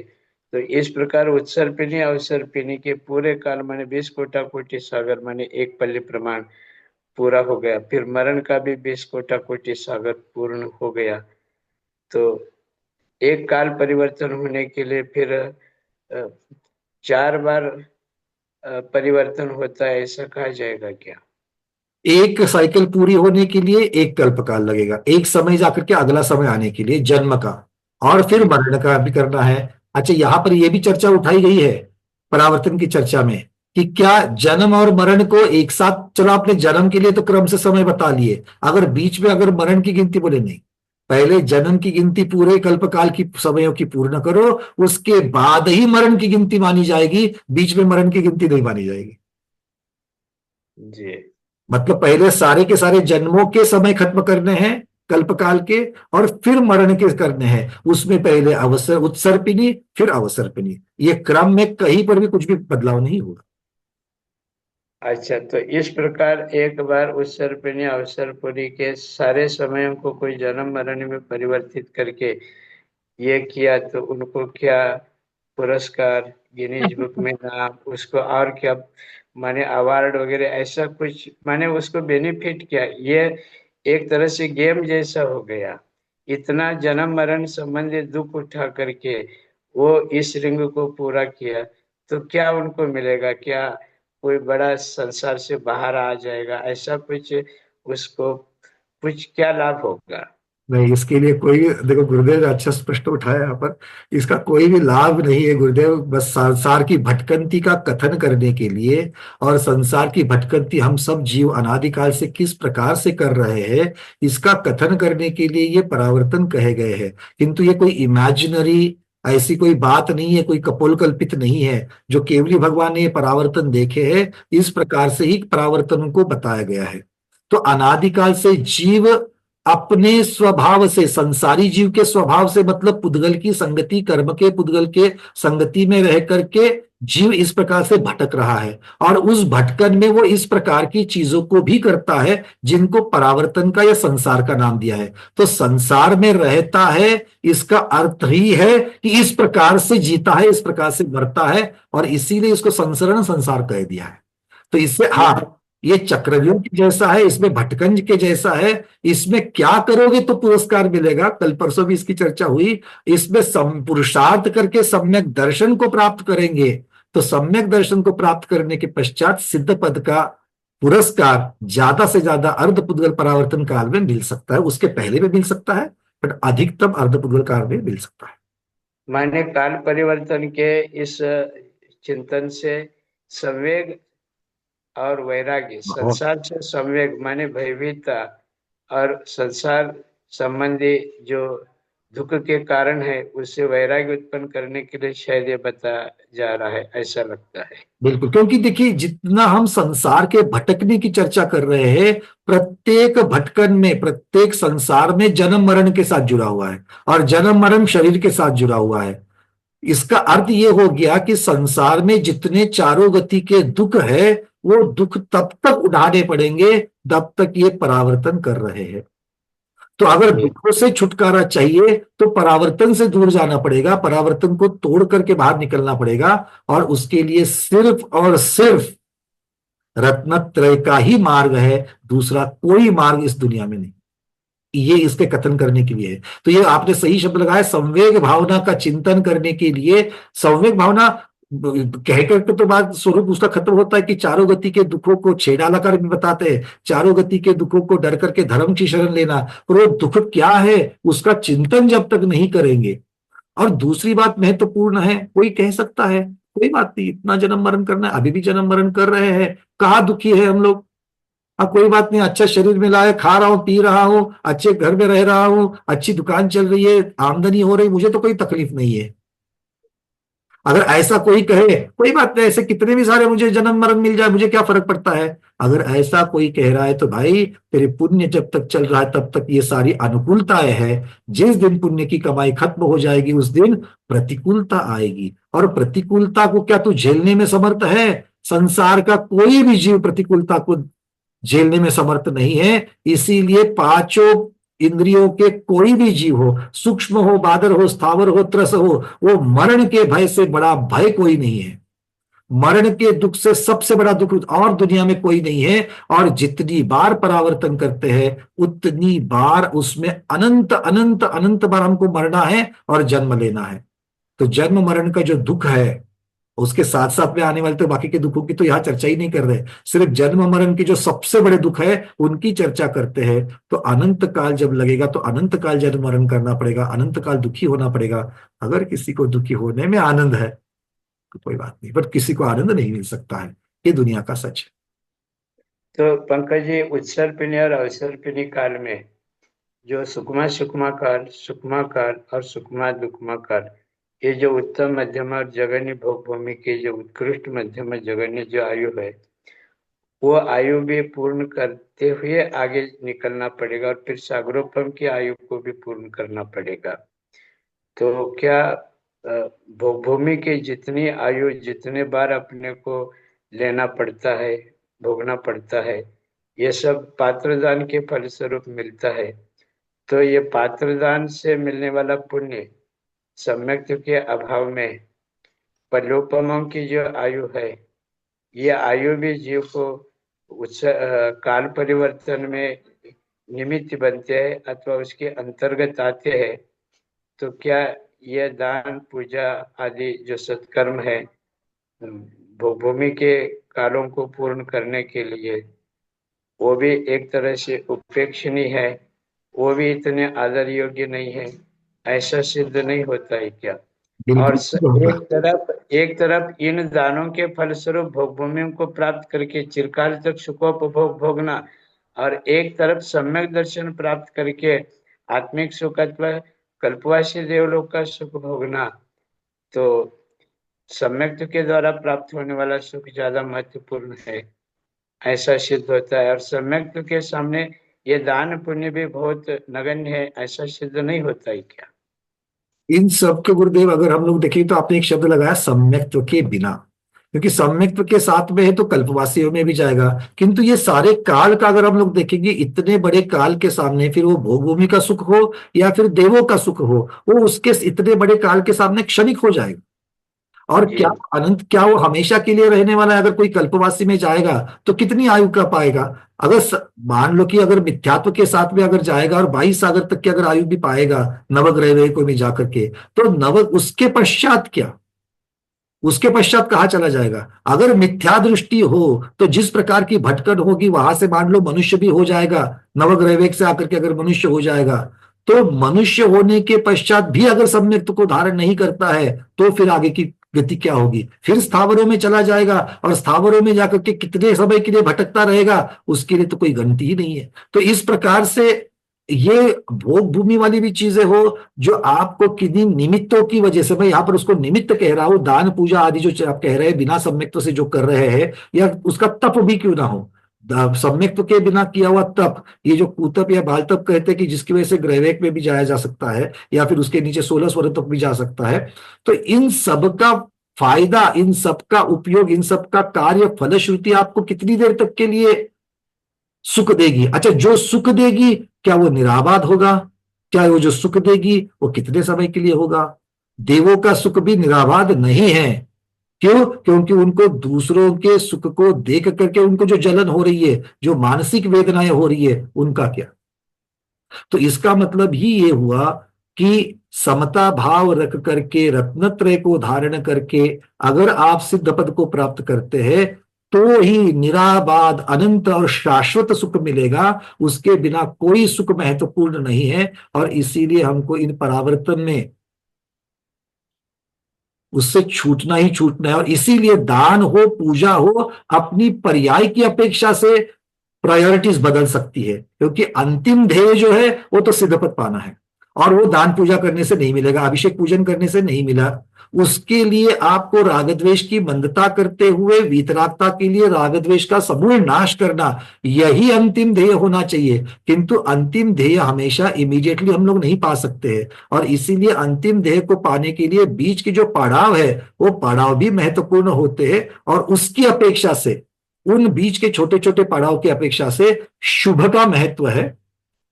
तो इस प्रकार उत्सर पिनी अवसर पिनी के पूरे काल माने 20 कोटा कोटि सागर माने एक पल्ली प्रमाण पूरा हो गया, फिर मरण का भी 20 कोटा कोटि सागर पूर्ण हो गया। तो एक काल परिवर्तन होने के लिए फिर 4 बार परिवर्तन होता है, ऐसा कहा जाएगा क्या? एक साइकिल पूरी होने के लिए एक कल्पकाल लगेगा, एक समय जाकर के अगला समय आने के लिए जन्म का, और फिर मरण का भी करना है। अच्छा, यहां पर यह भी चर्चा उठाई गई है परावर्तन की चर्चा में कि क्या जन्म और मरण को एक साथ, चलो आपने जन्म के लिए तो क्रम से समय बता लिए, अगर बीच में अगर मरण की गिनती, बोले नहीं, पहले जन्म की गिनती पूरे कल्पकाल की समयों की पूर्ण करो, उसके बाद ही मरण की गिनती मानी जाएगी, बीच में मरण की गिनती नहीं मानी जाएगी। जी। मतलब पहले सारे के सारे जन्मों के समय खत्म करने हैं कल्पकाल के, और फिर मरण के करने हैं। उसमें पहले अवसर उत्सर्पिणी, फिर अवसर्पिणी, ये क्रम में कहीं पर भी कुछ भी बदलाव नहीं होगा। अच्छा, तो इस प्रकार एक बार उत्सर पिनी अवसर पुरी के सारे समयों को कोई जन्म मरण में परिवर्तित करके ये किया, तो उनको क्या पुरस्कार, गिनीज बुक में नाम, उसको और क्या माने अवार्ड वगैरह ऐसा कुछ, माने उसको बेनिफिट क्या? ये एक तरह से गेम जैसा हो गया, इतना जन्म मरण संबंधी दुख उठा करके वो इस रिंग को पूरा किया, तो क्या उनको मिलेगा? क्या कोई बड़ा संसार से बाहर आ जाएगा? ऐसा कुछ उसको कुछ क्या लाभ होगा? नहीं, इसके लिए कोई, देखो गुरुदेव ने अच्छा प्रश्न उठाया यहाँ पर। इसका कोई भी लाभ नहीं है गुरुदेव, बस संसार की भटकंती का कथन करने के लिए, और संसार की भटकंती हम सब जीव अनादिकाल से किस प्रकार से कर रहे हैं, इसका कथन करने के लिए ये परावर्तन कहे गए हैं। किंतु ये कोई इमेजिनरी ऐसी कोई बात नहीं है, कोई कपोल कल्पित नहीं है। जो केवली भगवान ने ये परावर्तन देखे हैं, इस प्रकार से ही परावर्तन को बताया गया है। तो अनादिकाल से जीव अपने स्वभाव से, संसारी जीव के स्वभाव से, मतलब पुद्गल की संगति, कर्म के पुद्गल के संगति में रह करके जीव इस प्रकार से भटक रहा है, और उस भटकन में वो इस प्रकार की चीजों को भी करता है जिनको परावर्तन का या संसार का नाम दिया है। तो संसार में रहता है, इसका अर्थ ही है कि इस प्रकार से जीता है, इस प्रकार से मरता है, और इसीलिए इसको संसरण संसार कह दिया है। तो इससे हाँ, ये चक्रव्यूह के जैसा है, इसमें भटकंज के जैसा है। इसमें क्या करोगे तो पुरस्कार मिलेगा, कल परसों भी इसकी चर्चा हुई। इसमें पुरुषार्थ करके सम्यक दर्शन को प्राप्त करेंगे, तो सम्यक दर्शन को प्राप्त करने के पश्चात सिद्ध पद का पुरस्कार ज्यादा से ज्यादा अर्ध पुद्गल परावर्तन काल में मिल सकता है। उसके पहले भी मिल सकता है, बट अधिकतम अर्ध पुद्गल काल में मिल सकता है। माने काल परिवर्तन के इस चिंतन से संवेग और वैराग्य, बहुत संसार से संवेग माने भयभीतता, और संसार संबंधी जो दुख के कारण है उससे वैराग्य उत्पन्न करने के लिए शायद ये बताया जा रहा है, ऐसा लगता है। बिल्कुल, क्योंकि देखिए जितना हम संसार के भटकने की चर्चा कर रहे हैं, प्रत्येक भटकन में, प्रत्येक संसार में जन्म मरण के साथ जुड़ा हुआ है, और जन्म मरण शरीर के साथ जुड़ा हुआ है। इसका अर्थ ये हो गया कि संसार में जितने चारों गति के दुख है, वो दुख तब तक उठाने पड़ेंगे तब तक ये परावर्तन कर रहे हैं। तो अगर जी। दुखों से छुटकारा चाहिए तो परावर्तन से दूर जाना पड़ेगा, परावर्तन को तोड़ करके बाहर निकलना पड़ेगा, और उसके लिए सिर्फ और सिर्फ रत्नत्रय का ही मार्ग है, दूसरा कोई मार्ग इस दुनिया में नहीं। ये इसके कथन करने के लिए है। तो ये आपने सही शब्द लगाया, संवेग भावना का चिंतन करने के लिए। संवेग भावना कह करके तो बात स्वरूप उसका खत्म होता है कि चारों गति के दुखों को छेड़ा कर भी बताते हैं, चारों गति के दुखों को डर करके धर्म की शरण लेना। पर वो दुख क्या है उसका चिंतन जब तक नहीं करेंगे। और दूसरी बात महत्वपूर्ण है, कोई कह सकता है कोई बात नहीं, इतना जन्म मरण करना है, अभी भी जन्म मरण कर रहे हैं, कहाँ दुखी है हम लोग। हाँ कोई बात नहीं, अच्छा शरीर मिला है, खा रहा हूं, पी रहा हूं, अच्छे घर में रह रहा हूं, अच्छी दुकान चल रही है, आमदनी हो रही, मुझे तो कोई तकलीफ नहीं है। अगर ऐसा कोई कहे, कोई बात नहीं, ऐसे कितने भी सारे मुझे जन्म मरण मिल जाए, मुझे क्या फर्क पड़ता है। अगर ऐसा कोई कह रहा है तो भाई तेरे पुण्य जब तक चल रहा है तब तक ये सारी अनुकूलताएं है। जिस दिन पुण्य की कमाई खत्म हो जाएगी उस दिन प्रतिकूलता आएगी, और प्रतिकूलता को क्या तू झेलने में समर्थ है? संसार का कोई भी जीव प्रतिकूलता को झेलने में समर्थ नहीं है। इसीलिए पांचों इंद्रियों के कोई भी जीव हो, सूक्ष्म हो, बादर हो, स्थावर हो, त्रस हो, वो मरण के भय से बड़ा भय कोई नहीं है। मरण के दुख से सबसे बड़ा दुख और दुनिया में कोई नहीं है। और जितनी बार परावर्तन करते हैं उतनी बार उसमें अनंत अनंत अनंत बार हमको मरना है और जन्म लेना है। तो जन्म मरण का जो दुख है उसके साथ साथ में आने वाले तो बाकी के दुखों की तो यहाँ चर्चा ही नहीं कर रहे, सिर्फ जन्म मरण के जो सबसे बड़े दुख है उनकी चर्चा करते हैं। तो अनंत काल जब लगेगा तो अनंत काल जन्म मरण करना पड़ेगा, अनंत काल दुखी होना पड़ेगा। अगर किसी को दुखी होने में आनंद है तो कोई बात नहीं, पर किसी को आनंद नहीं मिल सकता है, ये दुनिया का सच है। तो पंकज जी, उत्सर्पिणी और अवसर्पिणी काल में जो सुकमा सुकमा काल, सुकमा काल और सुकमा दुकमा काल, ये जो उत्तम मध्यम और जगन्य भोग भूमि की जो उत्कृष्ट मध्यम जगन्य जो आयु है, वो आयु भी पूर्ण करते हुए आगे निकलना पड़ेगा, और फिर सागरोपम की आयु को भी पूर्ण करना पड़ेगा। तो क्या भोग भूमि की जितनी आयु, जितने बार अपने को लेना पड़ता है, भोगना पड़ता है, ये सब पात्रदान के फलस्वरूप मिलता है। तो ये पात्रदान से मिलने वाला पुण्य सम्यक्त के अभाव में परलोपमों की जो आयु है, ये आयु भी जीव को काल परिवर्तन में निमित्त बनते हैं अथवा उसके अंतर्गत आते हैं, तो क्या यह दान पूजा आदि जो सत्कर्म है भूमि के कालों को पूर्ण करने के लिए, वो भी एक तरह से उपेक्षणीय है, वो भी इतने आदर योग्य नहीं है, ऐसा सिद्ध नहीं होता है क्या? और बिल्कुल नहीं होगा। एक तरफ इन दानों के फलस्वरूप भोग भूमियों को प्राप्त करके चिरकाल तक सुखोपभोग भोगना, और एक तरफ सम्यक दर्शन प्राप्त करके आत्मिक सुख अथवा कल्पवासी देवलोक का सुख भोगना, तो सम्यक्त के द्वारा प्राप्त होने वाला सुख ज्यादा महत्वपूर्ण है, ऐसा सिद्ध होता है। और सम्यक्त के सामने ये दान पुण्य भी बहुत नगण्य है, ऐसा सिद्ध नहीं होता है क्या? इन सब के गुरुदेव अगर हम लोग देखें तो आपने एक शब्द लगाया सम्यक्त्व के बिना, क्योंकि सम्यक्त्व के साथ में है तो कल्पवासियों में भी जाएगा, किंतु ये सारे काल का अगर हम लोग देखेंगे इतने बड़े काल के सामने, फिर वो भोग भूमि का सुख हो या फिर देवों का सुख हो, वो उसके इतने बड़े काल के सामने क्षणिक हो जाएगा। और जी क्या अनंत, क्या वो हमेशा के लिए रहने वाला है? अगर कोई कल्पवासी में जाएगा तो कितनी आयु का पाएगा? अगर मान लो कि अगर मिथ्यात्व के साथ में अगर जाएगा और 22 सागर तक की अगर आयु भी पाएगा नवग्रह को भी जाकर के, तो नव उसके पश्चात क्या, उसके पश्चात कहाँ चला जाएगा? अगर मिथ्या दृष्टि हो तो जिस प्रकार की भटकन होगी, वहां से मान लो मनुष्य भी हो जाएगा, नवग्रह से आकर के अगर मनुष्य हो जाएगा, तो मनुष्य होने के पश्चात भी अगर सम्यक्त को धारण नहीं करता है तो फिर आगे की गति क्या होगी? फिर स्थावरों में चला जाएगा, और स्थावरों में जाकर के कितने समय के लिए भटकता रहेगा, उसके लिए तो कोई गिनती ही नहीं है। तो इस प्रकार से ये भोग भूमि वाली भी चीजें हो जो आपको किन्हीं निमित्तों की वजह से, मैं यहाँ पर उसको निमित्त कह रहा हूं, दान पूजा आदि जो आप कह रहे हैं बिना सम्यक्त्व से जो कर रहे हैं, या उसका तप भी क्यों ना हो, सम्यक्त्व के बिना किया हुआ तप, ये जो कुतप या बाल तप कहते हैं कि जिसकी वजह से ग्रहवेक में भी जाया जा सकता है या फिर उसके नीचे 16 स्वर्ण तक भी जा सकता है, तो इन सब का फायदा, इन सब का उपयोग, इन सब का कार्य फलश्रुति आपको कितनी देर तक के लिए सुख देगी? अच्छा, जो सुख देगी क्या वो निराबाद होगा? क्या वो जो सुख देगी वो कितने समय के लिए होगा? देवों का सुख भी निराबाद नहीं है। क्यों? क्योंकि उनको दूसरों के सुख को देख करके उनको जो जलन हो रही है, जो मानसिक वेदनाएं हो रही है, उनका क्या? तो इसका मतलब ही ये हुआ कि समता भाव रख करके, रत्नत्रय को धारण करके अगर आप सिद्ध पद को प्राप्त करते हैं तो ही निराबाद अनंत और शाश्वत सुख मिलेगा। उसके बिना कोई सुख महत्वपूर्ण नहीं है, और इसीलिए हमको इन परावर्तन में उससे छूटना ही छूटना है। और इसीलिए दान हो, पूजा हो, अपनी पर्याय की अपेक्षा से प्रायोरिटीज बदल सकती है, क्योंकि अंतिम ध्येय जो है वो तो सिद्ध पद पाना है, और वो दान पूजा करने से नहीं मिलेगा, अभिषेक पूजन करने से नहीं मिला। उसके लिए आपको राग द्वेष की मंदता करते हुए वीतरागता के लिए राग द्वेष का समूल नाश करना, यही अंतिम ध्येय होना चाहिए। किंतु अंतिम ध्येय हमेशा इमीडिएटली हम लोग नहीं पा सकते हैं, और इसीलिए अंतिम ध्येय को पाने के लिए बीच की जो पड़ाव है वो पड़ाव भी महत्वपूर्ण होते हैं, और उसकी अपेक्षा से, उन बीच के छोटे छोटे पड़ाव की अपेक्षा से शुभ का महत्व है,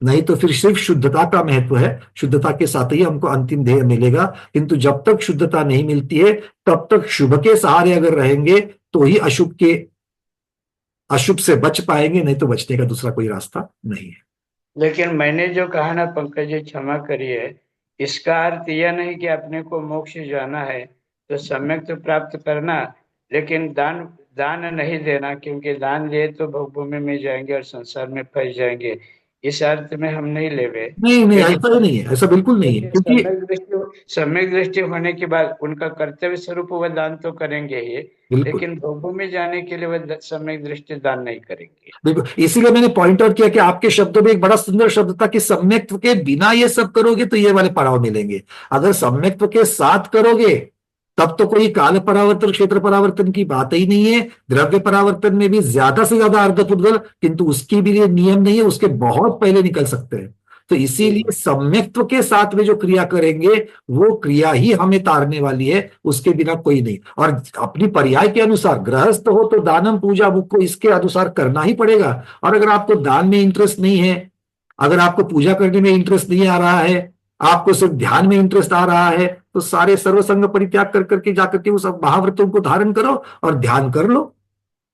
नहीं तो फिर सिर्फ शुद्धता का महत्व है। शुद्धता के साथ ही हमको अंतिम ध्येय मिलेगा, किंतु जब तक शुद्धता नहीं मिलती है तब तक शुभ के सहारे अगर रहेंगे तो ही अशुभ से बच पाएंगे, नहीं तो बचने का दूसरा कोई रास्ता नहीं है। लेकिन मैंने जो कहा ना पंकज जी, क्षमा करिए, इसका अर्थ यह नहीं कि अपने को मोक्ष जाना है तो सम्यक तो प्राप्त करना, लेकिन दान दान नहीं देना, क्योंकि दान दिए तो भोगभूमि में जाएंगे और संसार में फंस जाएंगे, इस अर्थ में हम नहीं लेवे। नहीं नहीं, लेकिन ऐसा ही नहीं है, ऐसा बिल्कुल नहीं है, क्योंकि सम्यक दृष्टि होने के बाद उनका कर्तव्य स्वरूप वह दान तो करेंगे ही, बिल्कुल लेकिन भोगभूमि जाने के लिए वह सम्यक दृष्टि दान नहीं करेंगे। बिल्कुल, इसीलिए मैंने पॉइंट आउट किया कि आपके शब्दों में एक बड़ा सुंदर शब्द था कि सम्यक्त्व के बिना ये सब करोगे तो ये वाले पड़ाव मिलेंगे, अगर सम्यक्त्व के साथ करोगे तब तो कोई काल परावर्तन, क्षेत्र परावर्तन की बात ही नहीं है। द्रव्य परावर्तन में भी ज्यादा से ज्यादा अर्धपुद्गल, किंतु उसकी भी लिए नियम नहीं है, उसके बहुत पहले निकल सकते हैं। तो इसीलिए सम्यक्त्व के साथ में जो क्रिया करेंगे वो क्रिया ही हमें तारने वाली है, उसके बिना कोई नहीं। और अपनी पर्याय के अनुसार, गृहस्थ हो तो दानम पूजा मुख को इसके अनुसार करना ही पड़ेगा। और अगर आपको दान में इंटरेस्ट नहीं है, अगर आपको पूजा करने में इंटरेस्ट नहीं आ रहा है, आपको सिर्फ ध्यान में इंटरेस्ट आ रहा है, तो सारे सर्वसंग परित्याग कर करके जाकर के उस महाव्रतों को धारण करो और ध्यान कर लो।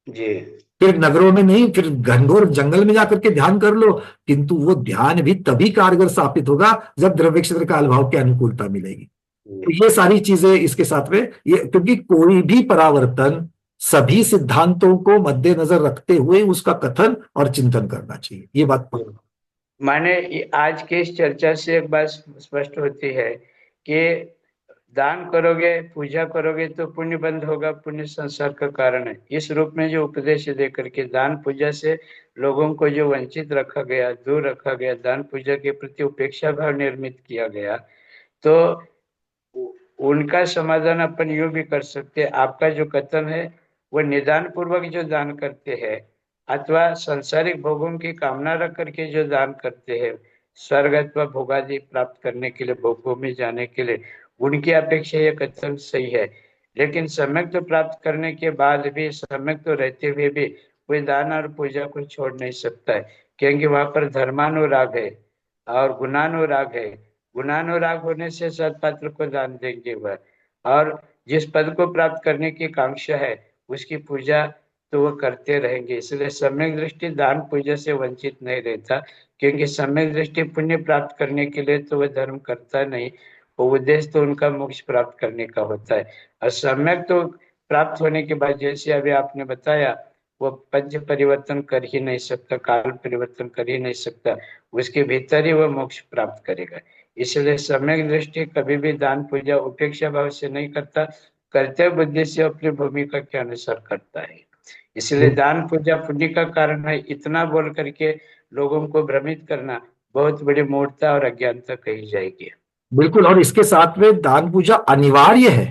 जी फिर नगरों में नहीं, फिर घनघोर जंगल में जाकर के ध्यान कर लो, किंतु वो ध्यान भी तभी कारगर साबित होगा जब द्रव्य क्षेत्र काल भाव की अनुकूलता मिलेगी। तो ये सारी चीजें इसके साथ में, ये क्योंकि कोई भी परावर्तन सभी सिद्धांतों को मद्देनजर रखते हुए उसका कथन और चिंतन करना चाहिए, ये बात माने आज के इस चर्चा से एक बात स्पष्ट होती है कि दान करोगे, पूजा करोगे तो पुण्य बंद होगा, पुण्य संसार का कारण है। इस रूप में जो उपदेश दे करके दान पूजा से लोगों को जो वंचित रखा गया, दूर रखा गया, दान पूजा के प्रति उपेक्षा भाव निर्मित किया गया, तो उनका समाधान अपन यूं भी कर सकते हैं। आपका जो कथन है वो निदान पूर्वक जो दान करते हैं अथवा सांसारिक भोगों की कामना रख करके जो दान करते हैं, स्वर्ग अथवा भोगादि प्राप्त करने के लिए, भोगों में जाने के लिए, उनकी अपेक्षा ये कथन सही है। लेकिन सम्यक तो प्राप्त करने के बाद भी, सम्यक तो रहते हुए भी कोई दान और पूजा को छोड़ नहीं सकता है, क्योंकि वहां पर धर्मानुराग है और गुणानुराग है। गुणानुराग होने से सत्पात्र को दान देंगे वह, और जिस पद को प्राप्त करने की कांक्षा है उसकी पूजा तो वह करते रहेंगे। इसलिए सम्यक दृष्टि दान पूजा से वंचित नहीं रहता, क्योंकि सम्यक दृष्टि पुण्य प्राप्त करने के लिए तो वह धर्म करता नहीं, वो उद्देश्य तो उनका मोक्ष प्राप्त करने का होता है। और सम्यक तो प्राप्त होने के बाद, जैसे अभी आपने बताया, वो पंच परिवर्तन कर ही नहीं सकता, काल परिवर्तन कर ही नहीं सकता, उसके भीतर ही वह मोक्ष प्राप्त करेगा। इसलिए सम्यक दृष्टि कभी भी दान पूजा उपेक्षा भाव से नहीं करता, कर्तव्य बुद्धि से अपनी भूमिका के अनुसार करता है। इसलिए दान पूजा पुण्य का कारण है, इतना बोल करके लोगों को भ्रमित करना बहुत बड़ी मूर्खता और अज्ञानता कही जाएगी। बिल्कुल। और इसके साथ में दान पूजा अनिवार्य है।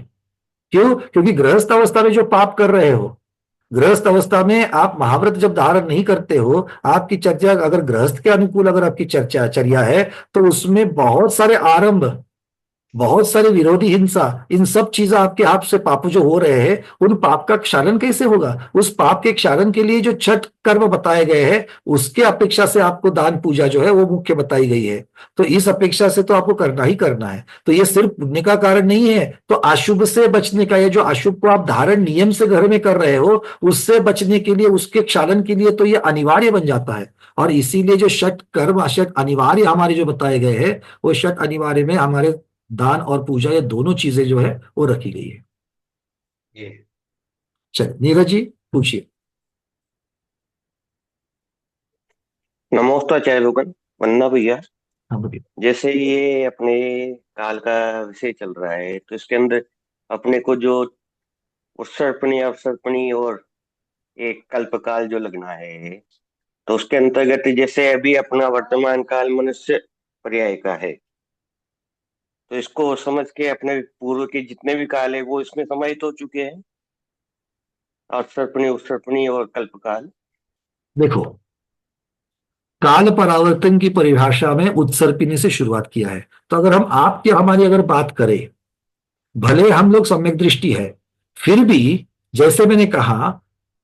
क्यों? क्योंकि गृहस्थ अवस्था में जो पाप कर रहे हो, गृहस्थ अवस्था में आप महाव्रत जब धारण नहीं करते हो, आपकी चर्चा अगर गृहस्थ के अनुकूल अगर आपकी चर्या है, तो उसमें बहुत सारे आरंभ, बहुत सारे विरोधी हिंसा, इन सब चीजें आपके आप से पाप जो हो रहे हैं, उन पाप का क्षालन कैसे होगा? उस पाप के क्षालन के लिए जो छठ कर्म बताए गए हैं, उसके अपेक्षा से आपको दान पूजा जो है वो मुख्य बताई गई है। तो इस अपेक्षा से तो आपको करना ही करना है। तो ये सिर्फ पुण्य का कारण नहीं है, तो अशुभ से बचने का, ये जो अशुभ को आप धारण नियम से घर में कर रहे हो, उससे बचने के लिए, उसके क्षालन के लिए तो ये अनिवार्य बन जाता है। और इसीलिए जो षट कर्म, षट अनिवार्य हमारे जो बताए गए हैं, वो षट अनिवार्य में हमारे दान और पूजा, ये दोनों चीजें जो है वो रखी गई है। चलिए नीरज जी पूछिए। नमोस्तु आचार्य लोगन, वंदना भैया। हाँ बोलिए। जैसे ये अपने काल का विषय चल रहा है, तो इसके अंदर अपने को जो उत्सर्पणी, अवसर्पणी और एक कल्पकाल जो लगना है, तो उसके अंतर्गत जैसे अभी अपना वर्तमान काल मनुष्य पर्याय का है, तो इसको समझ के अपने पूर्व के जितने भी काल है वो इसमें समाहित हो चुके हैं, अवसर्पणी, उत्सर्पणी और कल्पकाल। देखो, काल परावर्तन की परिभाषा में उत्सर्पिणी से शुरुआत किया है। तो अगर हम आपकी हमारी अगर बात करें, भले हम लोग सम्यक दृष्टि है, फिर भी जैसे मैंने कहा,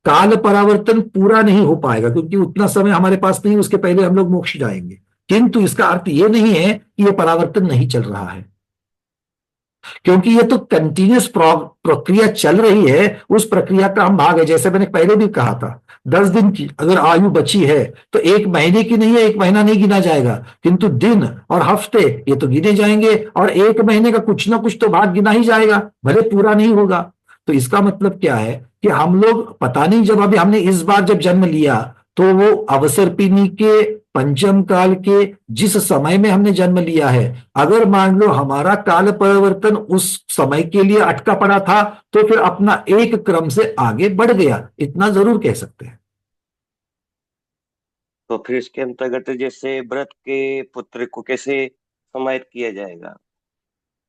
काल परावर्तन पूरा नहीं हो पाएगा, क्योंकि उतना समय हमारे पास नहीं, उसके पहले हम लोग मोक्ष जाएंगे। किंतु इसका अर्थ ये नहीं है कि यह परावर्तन नहीं चल रहा है, क्योंकि ये तो कंटिन्यूस प्रक्रिया चल रही है। उस प्रक्रिया का हम भाग है। जैसे मैंने पहले भी कहा था, 10 दिन की अगर आयु बची है तो 1 महीने की नहीं है, 1 महीना नहीं गिना जाएगा, किंतु दिन और हफ्ते ये तो गिने जाएंगे, और 1 महीने का कुछ ना कुछ तो भाग गिना ही जाएगा, भले पूरा नहीं होगा। तो इसका मतलब क्या है कि हम लोग पता नहीं, जब अभी हमने इस बार जब जन्म लिया, तो वो अवसर्पिणी के पंचम काल के जिस समय में हमने जन्म लिया है, अगर मान लो हमारा काल परिवर्तन उस समय के लिए अटका पड़ा था, तो फिर अपना एक क्रम से आगे बढ़ गया, इतना जरूर कह सकते हैं। तो फिर इसके अंतर्गत जैसे व्रत के पुत्र को कैसे समाहित किया जाएगा?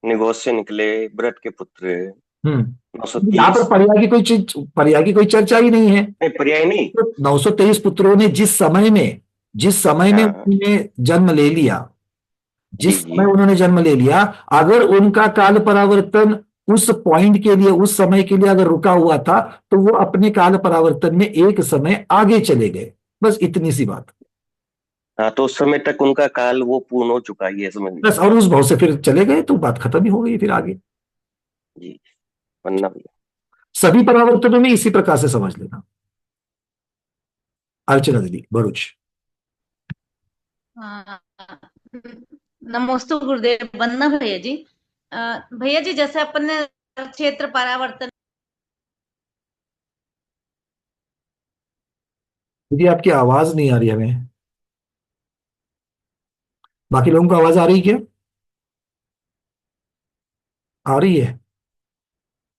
निगोष से निकले व्रत के पुत्र यहाँ 930। पर पर्याय की कोई चर्चा ही नहीं है। नहीं, पर्याय नहीं। तो 923 पुत्रों ने जिस समय में हाँ उन्होंने जन्म ले लिया, जी जिस जी। समय उन्होंने जन्म ले लिया, अगर उनका काल परावर्तन उस पॉइंट के लिए, उस समय के लिए अगर रुका हुआ था, तो वो अपने काल परावर्तन में एक समय आगे चले गए, बस इतनी सी बात। हाँ, तो उस समय तक उनका काल वो पूर्ण हो चुका है, ये समझ लीजिए। बस, और उस भाव से फिर चले गए, तो बात खत्म ही हो गई फिर आगे। जी, वरना भैया सभी परावर्तनों में इसी प्रकार से समझ लेना। अर्चना दीदी, भरूच। हाँ, नमस्ते गुरुदेव, वंदना भैया जी। भैया जी, जैसे अपन ने क्षेत्र परावर्तन, दीदी आपकी आवाज नहीं आ रही हमें, बाकी लोगों को आवाज आ रही है क्या? आ रही है?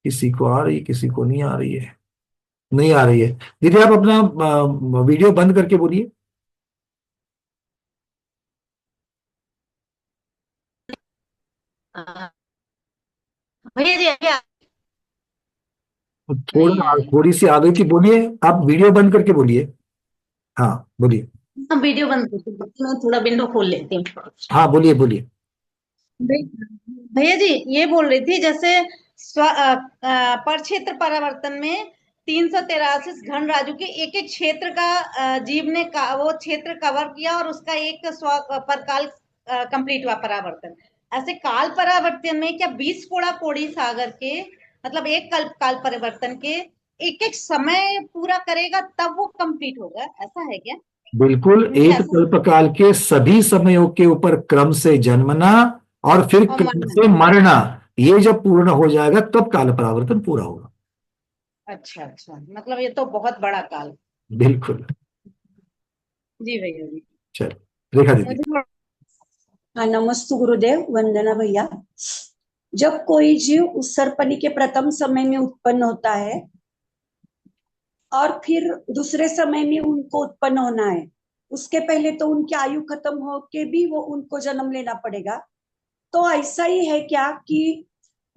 किसी को आ रही है, किसी को नहीं आ रही है। नहीं आ रही है। दीदी आप अपना वीडियो बंद करके बोलिए। भैया जी अभी नहीं आ थोड़ा रही। थोड़ी सी आगे की बोलिए, आप वीडियो बंद करके बोलिए। हाँ बोलिए। हाँ, वीडियो बंद करती हूँ, मैं थोड़ा विंडो खोल लेती हूँ। हाँ बोलिए बोलिए। भैया जी ये बोल रही थी, जैसे पर क्षेत्र परावर्तन में 383 घन राजू के एक एक क्षेत्र का जीव ने वो क्षेत्र कवर किया और उसका एक परकाल कंप्लीट हुआ परावर्तन। ऐसे काल परावर्तन में क्या 20 कोड़ा कोड़ी सागर के, मतलब एक कल्प काल परिवर्तन के एक एक समय पूरा करेगा तब वो कंप्लीट होगा, ऐसा है क्या? बिल्कुल, मुझे एक ऐसा कल्पकाल के सभी समयों के ऊपर क्रम से जन्मना और फिर और क्रम से मरना, ये जब पूर्ण हो जाएगा तब काल परावर्तन पूरा होगा। अच्छा अच्छा, मतलब ये तो बहुत बड़ा काल। बिल्कुल। जी भैया जी। चलो रेखा दीदी। मुझे हाँ, नमस्ते गुरुदेव, वंदना भैया। जब कोई जीव उत्सर्पणी के प्रथम समय में उत्पन्न होता है और फिर दूसरे समय में उनको उत्पन्न होना है, उसके पहले तो उनकी आयु खत्म हो के भी वो उनको जन्म लेना पड़ेगा। तो ऐसा ही है क्या कि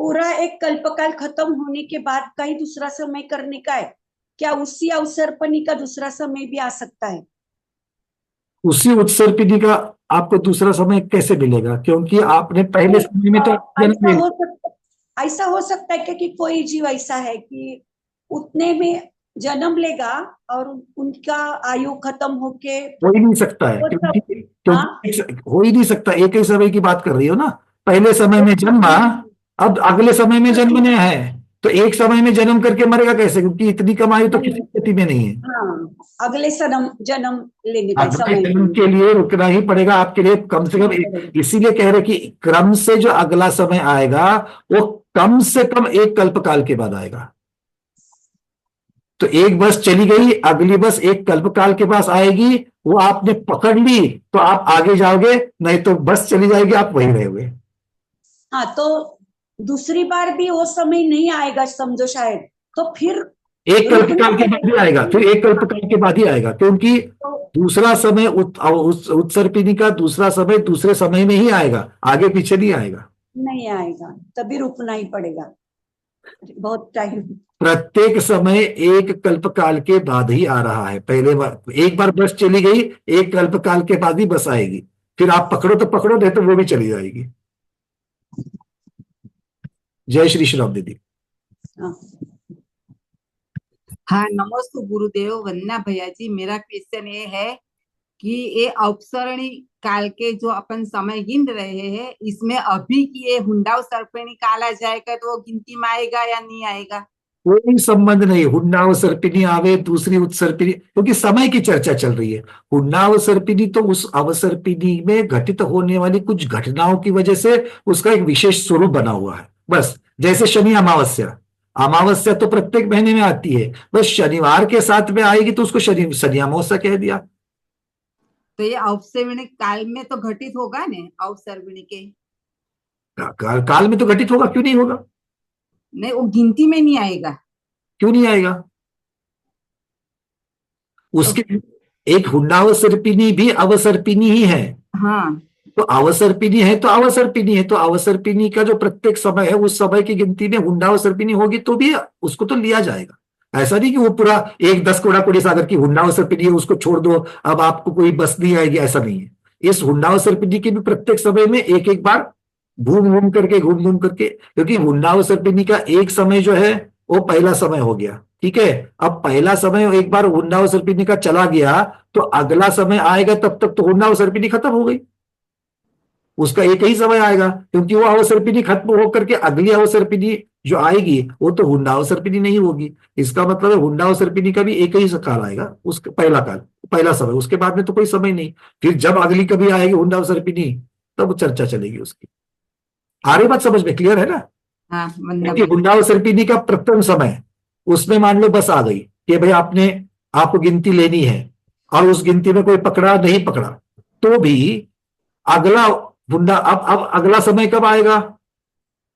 पूरा एक कल्पकाल खत्म होने के बाद का ही दूसरा समय करने का है क्या? उसी अवसर्पणी का दूसरा समय भी आ सकता है? उसी उत्सर्पिणी का आपको दूसरा समय कैसे मिलेगा, क्योंकि आपने पहले समय में तो जन्म ले लिया। ऐसा हो सकता है कि कोई जीव ऐसा है कि उतने में जन्म लेगा और उनका आयु खत्म होके हो ही नहीं सकता है, वो क्योंकि सब। हाँ, हो ही नहीं सकता। एक ही समय की बात कर रही हो ना, पहले समय में जन्मा, अब अगले समय में जन्मना है, तो एक समय में जन्म करके मरेगा कैसे? क्योंकि इतनी कम आयु तो किसी स्थिति में नहीं है। हाँ, अगले जन्म लेने का अगले समय जन्म के लिए रुकना ही पड़ेगा आपके लिए कम से कम इसीलिए कह रहे कि क्रम से जो अगला समय आएगा वो कम से कम एक कल्पकाल के बाद आएगा। तो एक बस चली गई, अगली बस एक कल्पकाल के पास आएगी, वो आपने पकड़ ली तो आप आगे जाओगे, नहीं तो बस चली जाएगी, आप वहीं रहोगे। हाँ, तो दूसरी बार भी वो समय नहीं आएगा समझो शायद, तो फिर एक कल्पकाल के बाद ही आएगा, फिर एक कल्पकाल के बाद ही आएगा, क्योंकि दूसरा समय उत्सर्पिणी का दूसरा समय दूसरे समय में ही आएगा, आगे पीछे नहीं आएगा। नहीं आएगा, तभी रुकना ही पड़ेगा बहुत टाइम। प्रत्येक समय एक कल्पकाल के बाद ही आ रहा है। पहले बार एक बार बस चली गई, एक कल्पकाल के बाद ही बस आएगी, फिर आप पकड़ो तो पकड़ो, नहीं तो वो भी चली जाएगी। जय श्री श्री दीदी। हाँ, हाँ, नमस्ते गुरुदेव, वंदना भैया जी। मेरा क्वेश्चन ये है कि ये अवसरणी काल के जो अपन समय गिन रहे हैं, इसमें अभी की ये हुंडाव सर्पिणी काल आ जाएगा तो वो गिनती में आएगा या नहीं आएगा? कोई संबंध नहीं, हुन्नाव सर्पिणी आवे दूसरी उत्सर्पिणी, क्योंकि समय की चर्चा चल रही है। हुन्नाव सर्पिणी तो उस अवसर्पिणी में घटित होने वाली कुछ घटनाओं की वजह से उसका एक विशेष स्वरूप बना हुआ है। बस जैसे शनि अमावस्या, अमावस्या तो प्रत्येक महीने में आती है, बस शनिवार के साथ में आएगी तो उसको शनि अमावस्या कह दिया। तो ये अवसरणी काल में तो घटित होगा ने, अवसरणी के काल में तो घटित होगा, क्यों नहीं होगा? नहीं, वो गिनती में नहीं आएगा। क्यों नहीं आएगा? उसके एक हुन्नाव सर्पिणी भी अवसर्पिणी ही है। हाँ, तो अवसर्पिणी है तो अवसर्पिणी है, तो अवसर्पिणी का जो प्रत्येक समय है उस समय की गिनती में हुंडावसर्पिणी होगी तो भी उसको तो लिया जाएगा। ऐसा नहीं कि वो पूरा एक 10 कोड़ा कोड़ी सागर की हुंडावसर्पिणी है उसको छोड़ दो, अब आपको कोई बस नहीं आएगी, ऐसा नहीं है। इस हुंडावसर्पिणी के भी प्रत्येक समय में एक एक बार घूम घूम करके, क्योंकि हुंडावसर्पिणी का एक समय जो है वो पहला समय हो गया, ठीक है। अब पहला समय एक बार हुंडावसर्पिणी का चला गया तो अगला समय आएगा, तब तक तो हुंडावसर्पिणी खत्म हो गई, उसका एक ही समय आएगा, क्योंकि वो अवसर्पिणी खत्म होकर के अगली अवसर्पिणी जो आएगी वो तो हुंडाओ सर्पिनी नहीं होगी। इसका मतलब है हुंडाओ सर्पिनी का भी एक ही काल आएगा, उसका पहला काल, पहला समय, उसके बाद में तो कोई समय नहीं। फिर जब अगली कभी आएगी हुंडाओ सर्पिनी तब चर्चा चलेगी उसकी। आ रही बात समझ में, क्लियर है ना? हाँ वंदना क्योंकि भैया। हुंडाओ सर्पिनी का प्रथम समय, उसमें मान लो बस आ गई कि भाई आपने, आपको गिनती लेनी है और उस गिनती में कोई पकड़ा नहीं पकड़ा तो भी अगला हुंडा, अब अगला समय कब आएगा?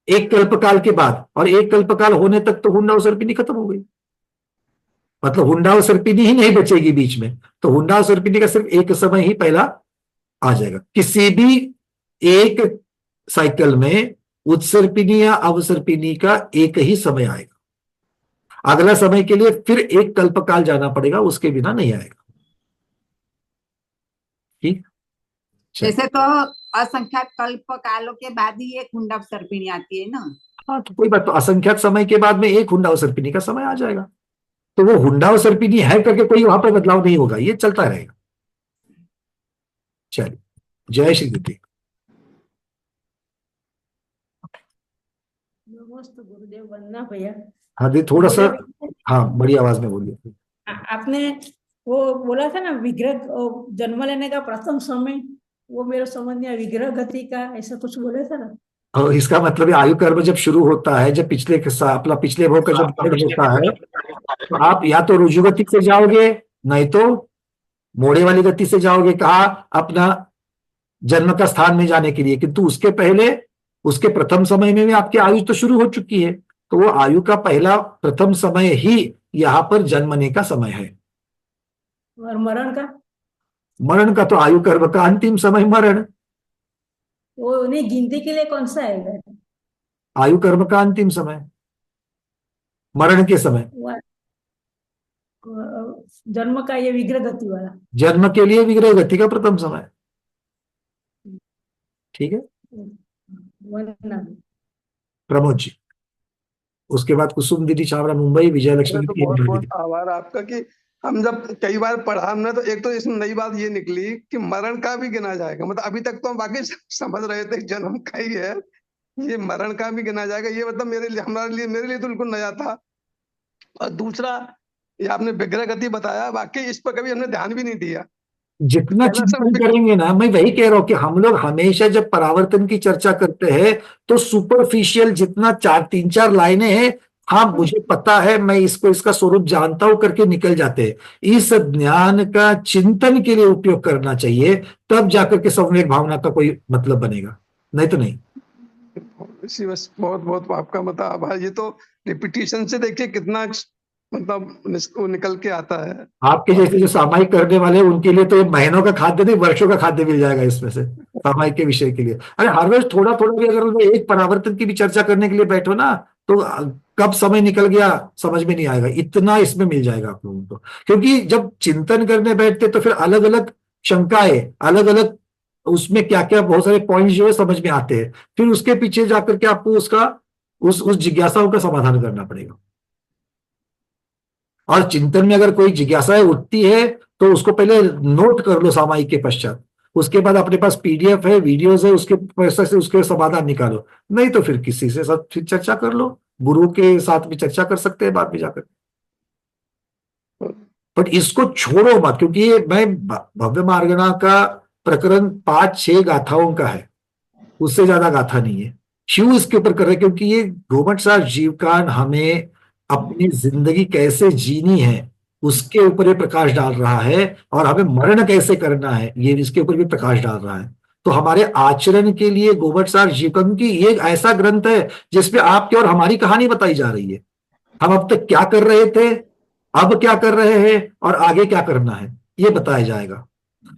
एक कल्पकाल के बाद, और एक कल्पकाल होने तक तो हुंडा और सर्पिनी खत्म हो गई। मतलब हुंडा और सर्पिनी ही नहीं बचेगी बीच में, तो हुंडा और सर्पिनी का सिर्फ एक समय ही पहला आ जाएगा। किसी भी एक साइकिल में उत्सर्पिनी या अवसर्पिनी का एक ही समय आएगा। अगला समय के लिए फिर एक कल्पकाल जाना पड़ेगा, उसके बिना नहीं आएगा। ठीक, जैसे तो असंख्यात कल्प कालों के बाद ही एक हुंडा सर्पिणी आती है ना। हाँ तो कोई बात, तो असंख्यात समय के बाद में एक हुंडा और सर्पिनी का समय आ जाएगा, तो वो हुंडा और सर्पिनी है करके कोई वहां पर बदलाव नहीं होगा, ये चलता रहेगा। चलिए, जय श्री दीदी। नमस्ते गुरुदेव, वंदना भैया। हाँ दी, थोड़ा सा, मेरे हाँ बड़ी आवाज में बोलिए। आपने वो बोला था ना विग्रह जन्म लेने का प्रथम समय, वो मेरे समझ में आया, विग्रह गति का ऐसा कुछ बोले था ना। और इसका मतलब है आयु कर्म जब शुरू होता है, जब पिछले अपना पिछले भोग का जब वर्णन होता है, तो आप या तो रुजु गति से जाओगे, नहीं तो मोड़े वाली गति से जाओगे, कहा अपना जन्म का स्थान में जाने के लिए। किंतु उसके पहले, उसके प्रथम समय में भी आपकी आयु तो शुरू हो चुकी है, तो वो आयु का पहला प्रथम समय ही यहाँ पर जन्मने का समय है। और मरण का? मरण का तो आयु कर्म का अंतिम समय मरण। वो नहीं, गिनती के लिए कौन सा है? आयु कर्म का अंतिम समय, मरण के समय। जन्म का ये विग्रह गति वाला। जन्म के लिए विग्रह गति का प्रथम समय। ठीक है वंदना। प्रमोद जी। उसके बाद कुसुम दीदी छावड़ा मुंबई, विजय लक्ष्मी तो दीदी बहुत बहुत दीदी। आभार आपका कि हम जब कई बार पढ़ा हमने, तो एक तो इसमें नई बात ये निकली कि मरण का भी गिना जाएगा। मतलब अभी तक तो हम बाकी समझ रहे थे कि जन्म का ही है, ये मरण का भी गिना जाएगा, ये मतलब मेरे लिए, हमारे लिए, मेरे लिए तो बिल्कुल नया था। और दूसरा, ये आपने विग्रह गति बताया, वाकई इस पर कभी हमने ध्यान भी नहीं दिया। जितना पहला चिंतन सब करेंगे ना, मैं वही कह रहा हूं कि हम लोग हमेशा जब परावर्तन की चर्चा करते हैं तो सुपरफिशियल जितना 3-4 लाइनें हैं, हाँ मुझे पता है, मैं इसको, इसका स्वरूप जानता हूं करके निकल जाते हैं। इस ज्ञान का चिंतन के लिए उपयोग करना चाहिए, तब जाकर के संवेग भावना का कोई मतलब बनेगा, नहीं तो नहीं। इसी बस बहुत बहुत आपका मतलब आभार। ये तो रिपीटिशन से देखिए कितना मतलब वो निकल के आता है। आपके जैसे जो सामायिक करने वाले हैं उनके लिए तो ये महीनों का खाद्य नहीं, वर्षों का खाद्य मिल जाएगा इसमें से, सामायिक के विषय के लिए। अरे हर रोज थोड़ा थोड़ा भी अगर उन्हें एक परावर्तन की भी चर्चा करने के लिए बैठो ना, तो कब समय निकल गया समझ में नहीं आएगा, इतना इसमें मिल जाएगा आप लोगों को। क्योंकि जब चिंतन करने बैठते तो फिर अलग अलग शंकाएं, अलग अलग उसमें क्या क्या बहुत सारे पॉइंट जो है समझ में आते हैं, फिर उसके पीछे जाकर के आपको उसका उस जिज्ञासाओं का समाधान करना पड़ेगा। और चिंतन में अगर कोई जिज्ञासाएं उठती है तो उसको पहले नोट कर लो सामायिक के पश्चात, उसके बाद अपने पास पीडीएफ है, वीडियोस है, उसके पश्चात से उसके समाधान निकालो। नहीं तो फिर किसी से सब फिर चर्चा कर लो, गुरु के साथ भी चर्चा कर सकते हैं बाद में जाकर। बट इसको छोड़ो मत, क्योंकि ये मैं भव्य मार्गना का प्रकरण 5-6 गाथाओं का है, उससे ज्यादा गाथा नहीं है। क्यों इसके ऊपर कर रहे हैं? क्योंकि ये गोमट सार जीवकान हमें अपनी जिंदगी कैसे जीनी है उसके ऊपर ये प्रकाश डाल रहा है, और हमें मरण कैसे करना है ये इसके ऊपर भी प्रकाश डाल रहा है। तो हमारे आचरण के लिए गोमट सार जीवकान की ये ऐसा ग्रंथ है जिसपे आपकी और हमारी कहानी बताई जा रही है। हम अब तक क्या कर रहे थे, अब क्या कर रहे हैं, और आगे क्या करना है, ये बताया जाएगा।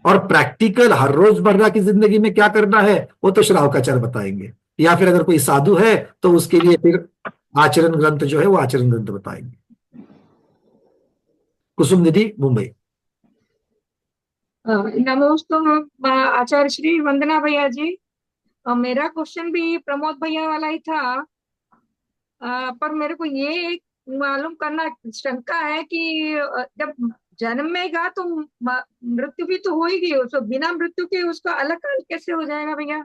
और प्रैक्टिकल हर रोजमर्रा की जिंदगी में क्या करना है वो तो श्रावकाचार्य बताएंगे, या फिर अगर कोई साधु है तो उसके लिए फिर आचरण ग्रंथ जो है वो आचरण ग्रंथ बताएंगे। कुसुम दीदी मुंबई। नमस्ते आचार्य श्री, वंदना भैया जी। मेरा क्वेश्चन भी प्रमोद भैया वाला ही था, पर मेरे को ये एक मालूम करना शंका है कि जब जन्मेगा तो मृत्यु भी तो होगी, उसको बिना मृत्यु के उसका अलग काल कैसे हो जाएगा भैया?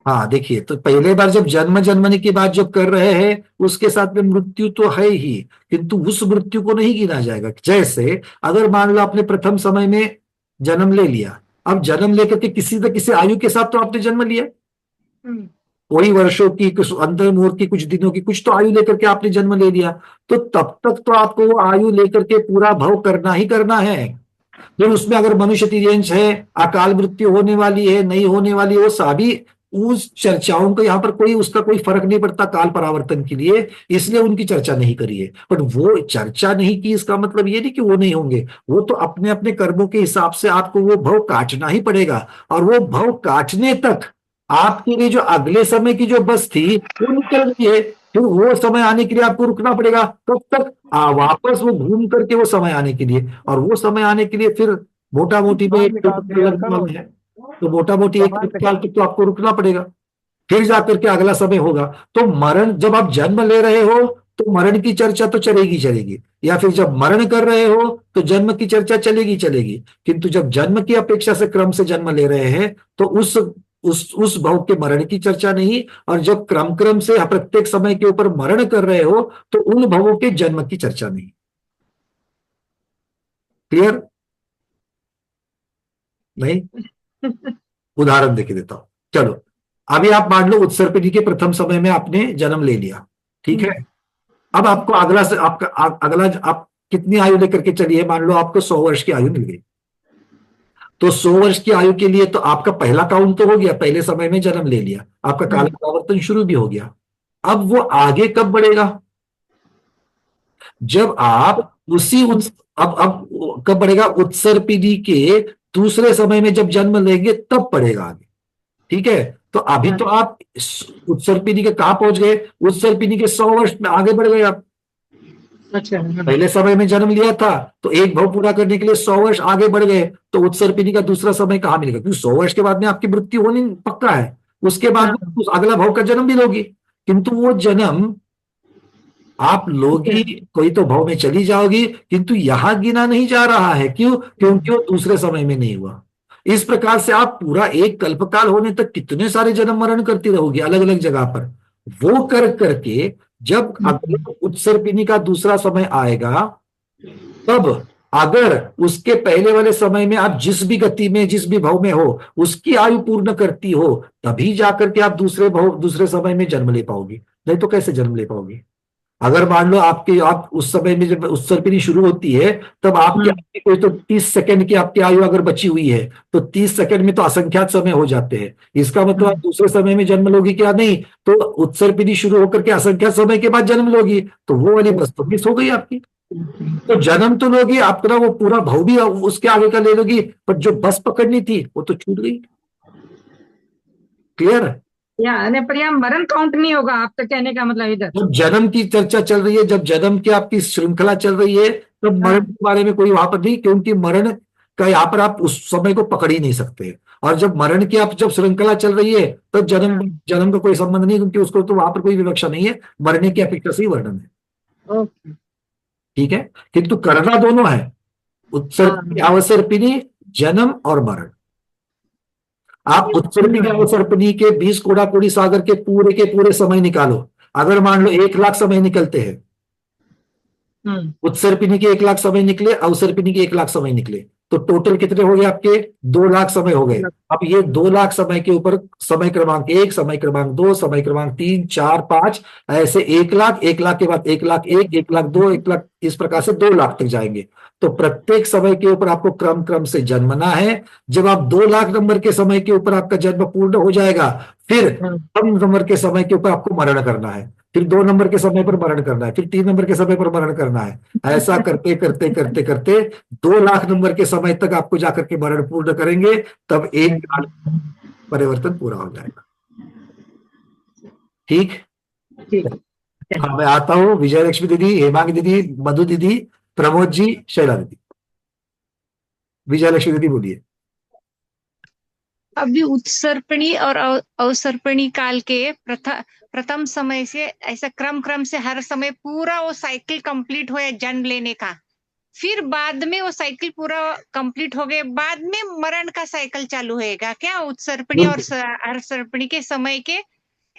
हाँ देखिए, तो पहले बार जब जन्मने की बात जब कर रहे हैं, उसके साथ में मृत्यु तो है ही, किंतु उस मृत्यु को नहीं गिना जाएगा। जैसे अगर मान लो आपने प्रथम समय में जन्म ले लिया, अब जन्म लेकर के किसी न किसी आयु के साथ तो आपने जन्म लिया, कोई वर्षों की, कुछ अंतर मुहूर्त की, कुछ दिनों की, कुछ तो आयु लेकर के आपने जन्म ले लिया, तो तब तक तो आपको वो आयु लेकर के पूरा भव करना ही करना है। फिर उसमें अगर मनुष्य तिर्यंश है, अकाल मृत्यु होने वाली है, नहीं होने वाली है, वो सभी उस चर्चाओं का यहाँ पर कोई उसका कोई फर्क नहीं पड़ता काल परावर्तन के लिए, इसलिए उनकी चर्चा नहीं करी है। बट वो चर्चा नहीं की इसका मतलब ये नहीं कि वो नहीं होंगे, वो तो अपने अपने कर्मों के हिसाब से आपको वो भव काटना ही पड़ेगा, और वो भव काटने तक आपके लिए जो अगले समय की जो बस थी वो निकल गई है, फिर वो समय आने के लिए आपको रुकना पड़ेगा। कब तक? वापस वो घूम करके वो समय आने के लिए, और वो समय आने के लिए फिर मोटा मोटी में एक लगने वाला है, तो मोटा मोटी एक साल तक तो आपको रुकना पड़ेगा, फिर जाकर के अगला समय होगा। तो मरण, जब आप जन्म ले रहे हो तो मरण की चर्चा तो चलेगी चलेगी, या फिर जब मरण कर रहे हो तो जन्म की चर्चा चलेगी चलेगी, किंतु जब जन्म की अपेक्षा से क्रम से जन्म ले रहे हैं तो उस भव के मरण की चर्चा नहीं, और जब क्रम से प्रत्येक समय के ऊपर मरण कर रहे हो तो उन भवों के जन्म की चर्चा नहीं। क्लियर? नहीं? उदाहरण देके देता हूं, चलो। अभी आप मान लो उत्सर्पिणी के प्रथम समय में आपने जन्म ले लिया, ठीक है। अब आपको अगला से आपका अगला, आप कितनी आयु लेकर के चलिए, मान लो आपको 100 वर्ष की आयु मिल गई, तो 100 वर्ष की आयु के लिए तो आपका पहला काउंट तो हो गया, पहले समय में जन्म ले लिया, आपका काल परावर्तन शुरू भी हो गया। अब वो आगे कब बढ़ेगा? जब आप उसी अब कब बढ़ेगा? उत्सर्पिणी के दूसरे समय में जब जन्म लेंगे तब बढ़ेगा आगे, ठीक है। तो अभी तो आप उत्सर्पिणी के कहां पहुंच गए? उत्सर्पिणी के 100 वर्ष में आगे बढ़ गए आप। अच्छा, पहले समय में जन्म लिया था तो एक भव पूरा करने के लिए 100 वर्ष आगे बढ़ गए, तो उत्सर्पिणी का दूसरा समय कहां मिलेगा? क्योंकि 100 वर्ष के बाद में आपकी मृत्यु होनी पक्का है, उसके बाद उस अगला भव का जन्म भी लोगी, किंतु वो जन्म आप लोगी, कोई तो भव में चली जाओगी, किंतु यहां गिना नहीं जा रहा है। क्यों? क्योंकि वो दूसरे समय में नहीं हुआ। इस प्रकार से आप पूरा एक कल्पकाल होने तक कितने सारे जन्म मरण करती रहोगी अलग अलग जगह पर। वो कर करके जब अगले उत्सर्पिणी का दूसरा समय आएगा, तब अगर उसके पहले वाले समय में आप जिस भी गति में, जिस भी भव में हो, उसकी आयु पूर्ण करती हो, तभी जाकर के आप दूसरे समय में जन्म ले पाओगी, नहीं तो कैसे जन्म ले पाओगी? अगर मान लो आप उस समय में जब उत्सर्पिणी शुरू होती है, तब आपकी कोई तो 30 सेकंड की आपकी आयु अगर बची हुई है, तो 30 सेकंड में तो असंख्यात समय हो जाते हैं। इसका मतलब आप दूसरे समय में जन्म लोगी क्या? नहीं, तो उत्सर्पिणी शुरू होकर के असंख्यात समय के बाद जन्म लोगी, तो वो वाली बस तो मिस हो गई आपकी। तो जन्म तो लोगी, आपका वो पूरा भव भी उसके आगे का ले लोगी, पर जो बस पकड़नी थी वो तो छूट गई। क्लियर है? पर यहाँ मरण काउंट नहीं होगा, आप तो कहने का मतलब इधर जब जन्म की चर्चा चल रही है, जब जन्म की आपकी श्रृंखला चल रही है, तब मरण के बारे में कोई वहां पर नहीं, क्योंकि मरण का यहाँ पर आप उस समय को पकड़ ही नहीं सकते। और जब मरण की आप जब श्रृंखला चल रही है, तब जन्म का कोई संबंध नहीं, क्योंकि उसको तो वहां पर कोई विवक्षा नहीं है, मरने की अपेक्षा से ही वर्णन है। ठीक है, किंतु करना दोनों है, उत्सर्पिणी अवसर्पिणी, जन्म और मरण। आप उत्सर्पिणी अवसर्पिणी के 20 कोड़ा कोड़ी सागर के पूरे समय निकालो। अगर मान लो 1 लाख समय निकलते हैं, उत्सर्पिणी के 1 लाख समय निकले, अवसर्पिणी के 1 लाख समय निकले, तो टोटल कितने हो गए आपके? 2 लाख समय हो गए। अब ये 2 लाख समय के ऊपर समय क्रमांक 1, समय क्रमांक 2, समय क्रमांक 3, 4, 5, ऐसे 1 लाख, 1 लाख के बाद 1 लाख 1, 1 लाख 2, 1 लाख, इस प्रकार से 2 लाख तक जाएंगे। तो प्रत्येक समय के ऊपर आपको क्रम से जन्मना है। जब आप 2 लाख नंबर के समय के ऊपर आपका जन्म पूर्ण हो जाएगा, फिर कम नंबर के समय के ऊपर आपको मरण करना है, फिर 2 नंबर के समय पर मरण करना है, फिर 3 नंबर के समय पर मरण करना है। ऐसा करते करते करते करते 2 लाख नंबर के समय तक आपको जाकर के मरण पूर्ण करेंगे, तब एक काल परिवर्तन पूरा हो जाएगा। ठीक? हाँ, मैं आता हूँ। विजयलक्ष्मी दीदी, हेमांगी दीदी, मधु दीदी, प्रमोद जी, शैला दीदी। विजयलक्ष्मी दीदी बोलिए। अभी उत्सर्पणी और अवसर्पणी काल के प्रथम समय से ऐसा क्रम से हर समय पूरा वो साइकिल कंप्लीट हो जन्म लेने का, फिर बाद में वो साइकिल पूरा कंप्लीट हो गए बाद में मरण का साइकिल चालू होएगा क्या? उत्सर्पणी और हरसर्पणी के समय के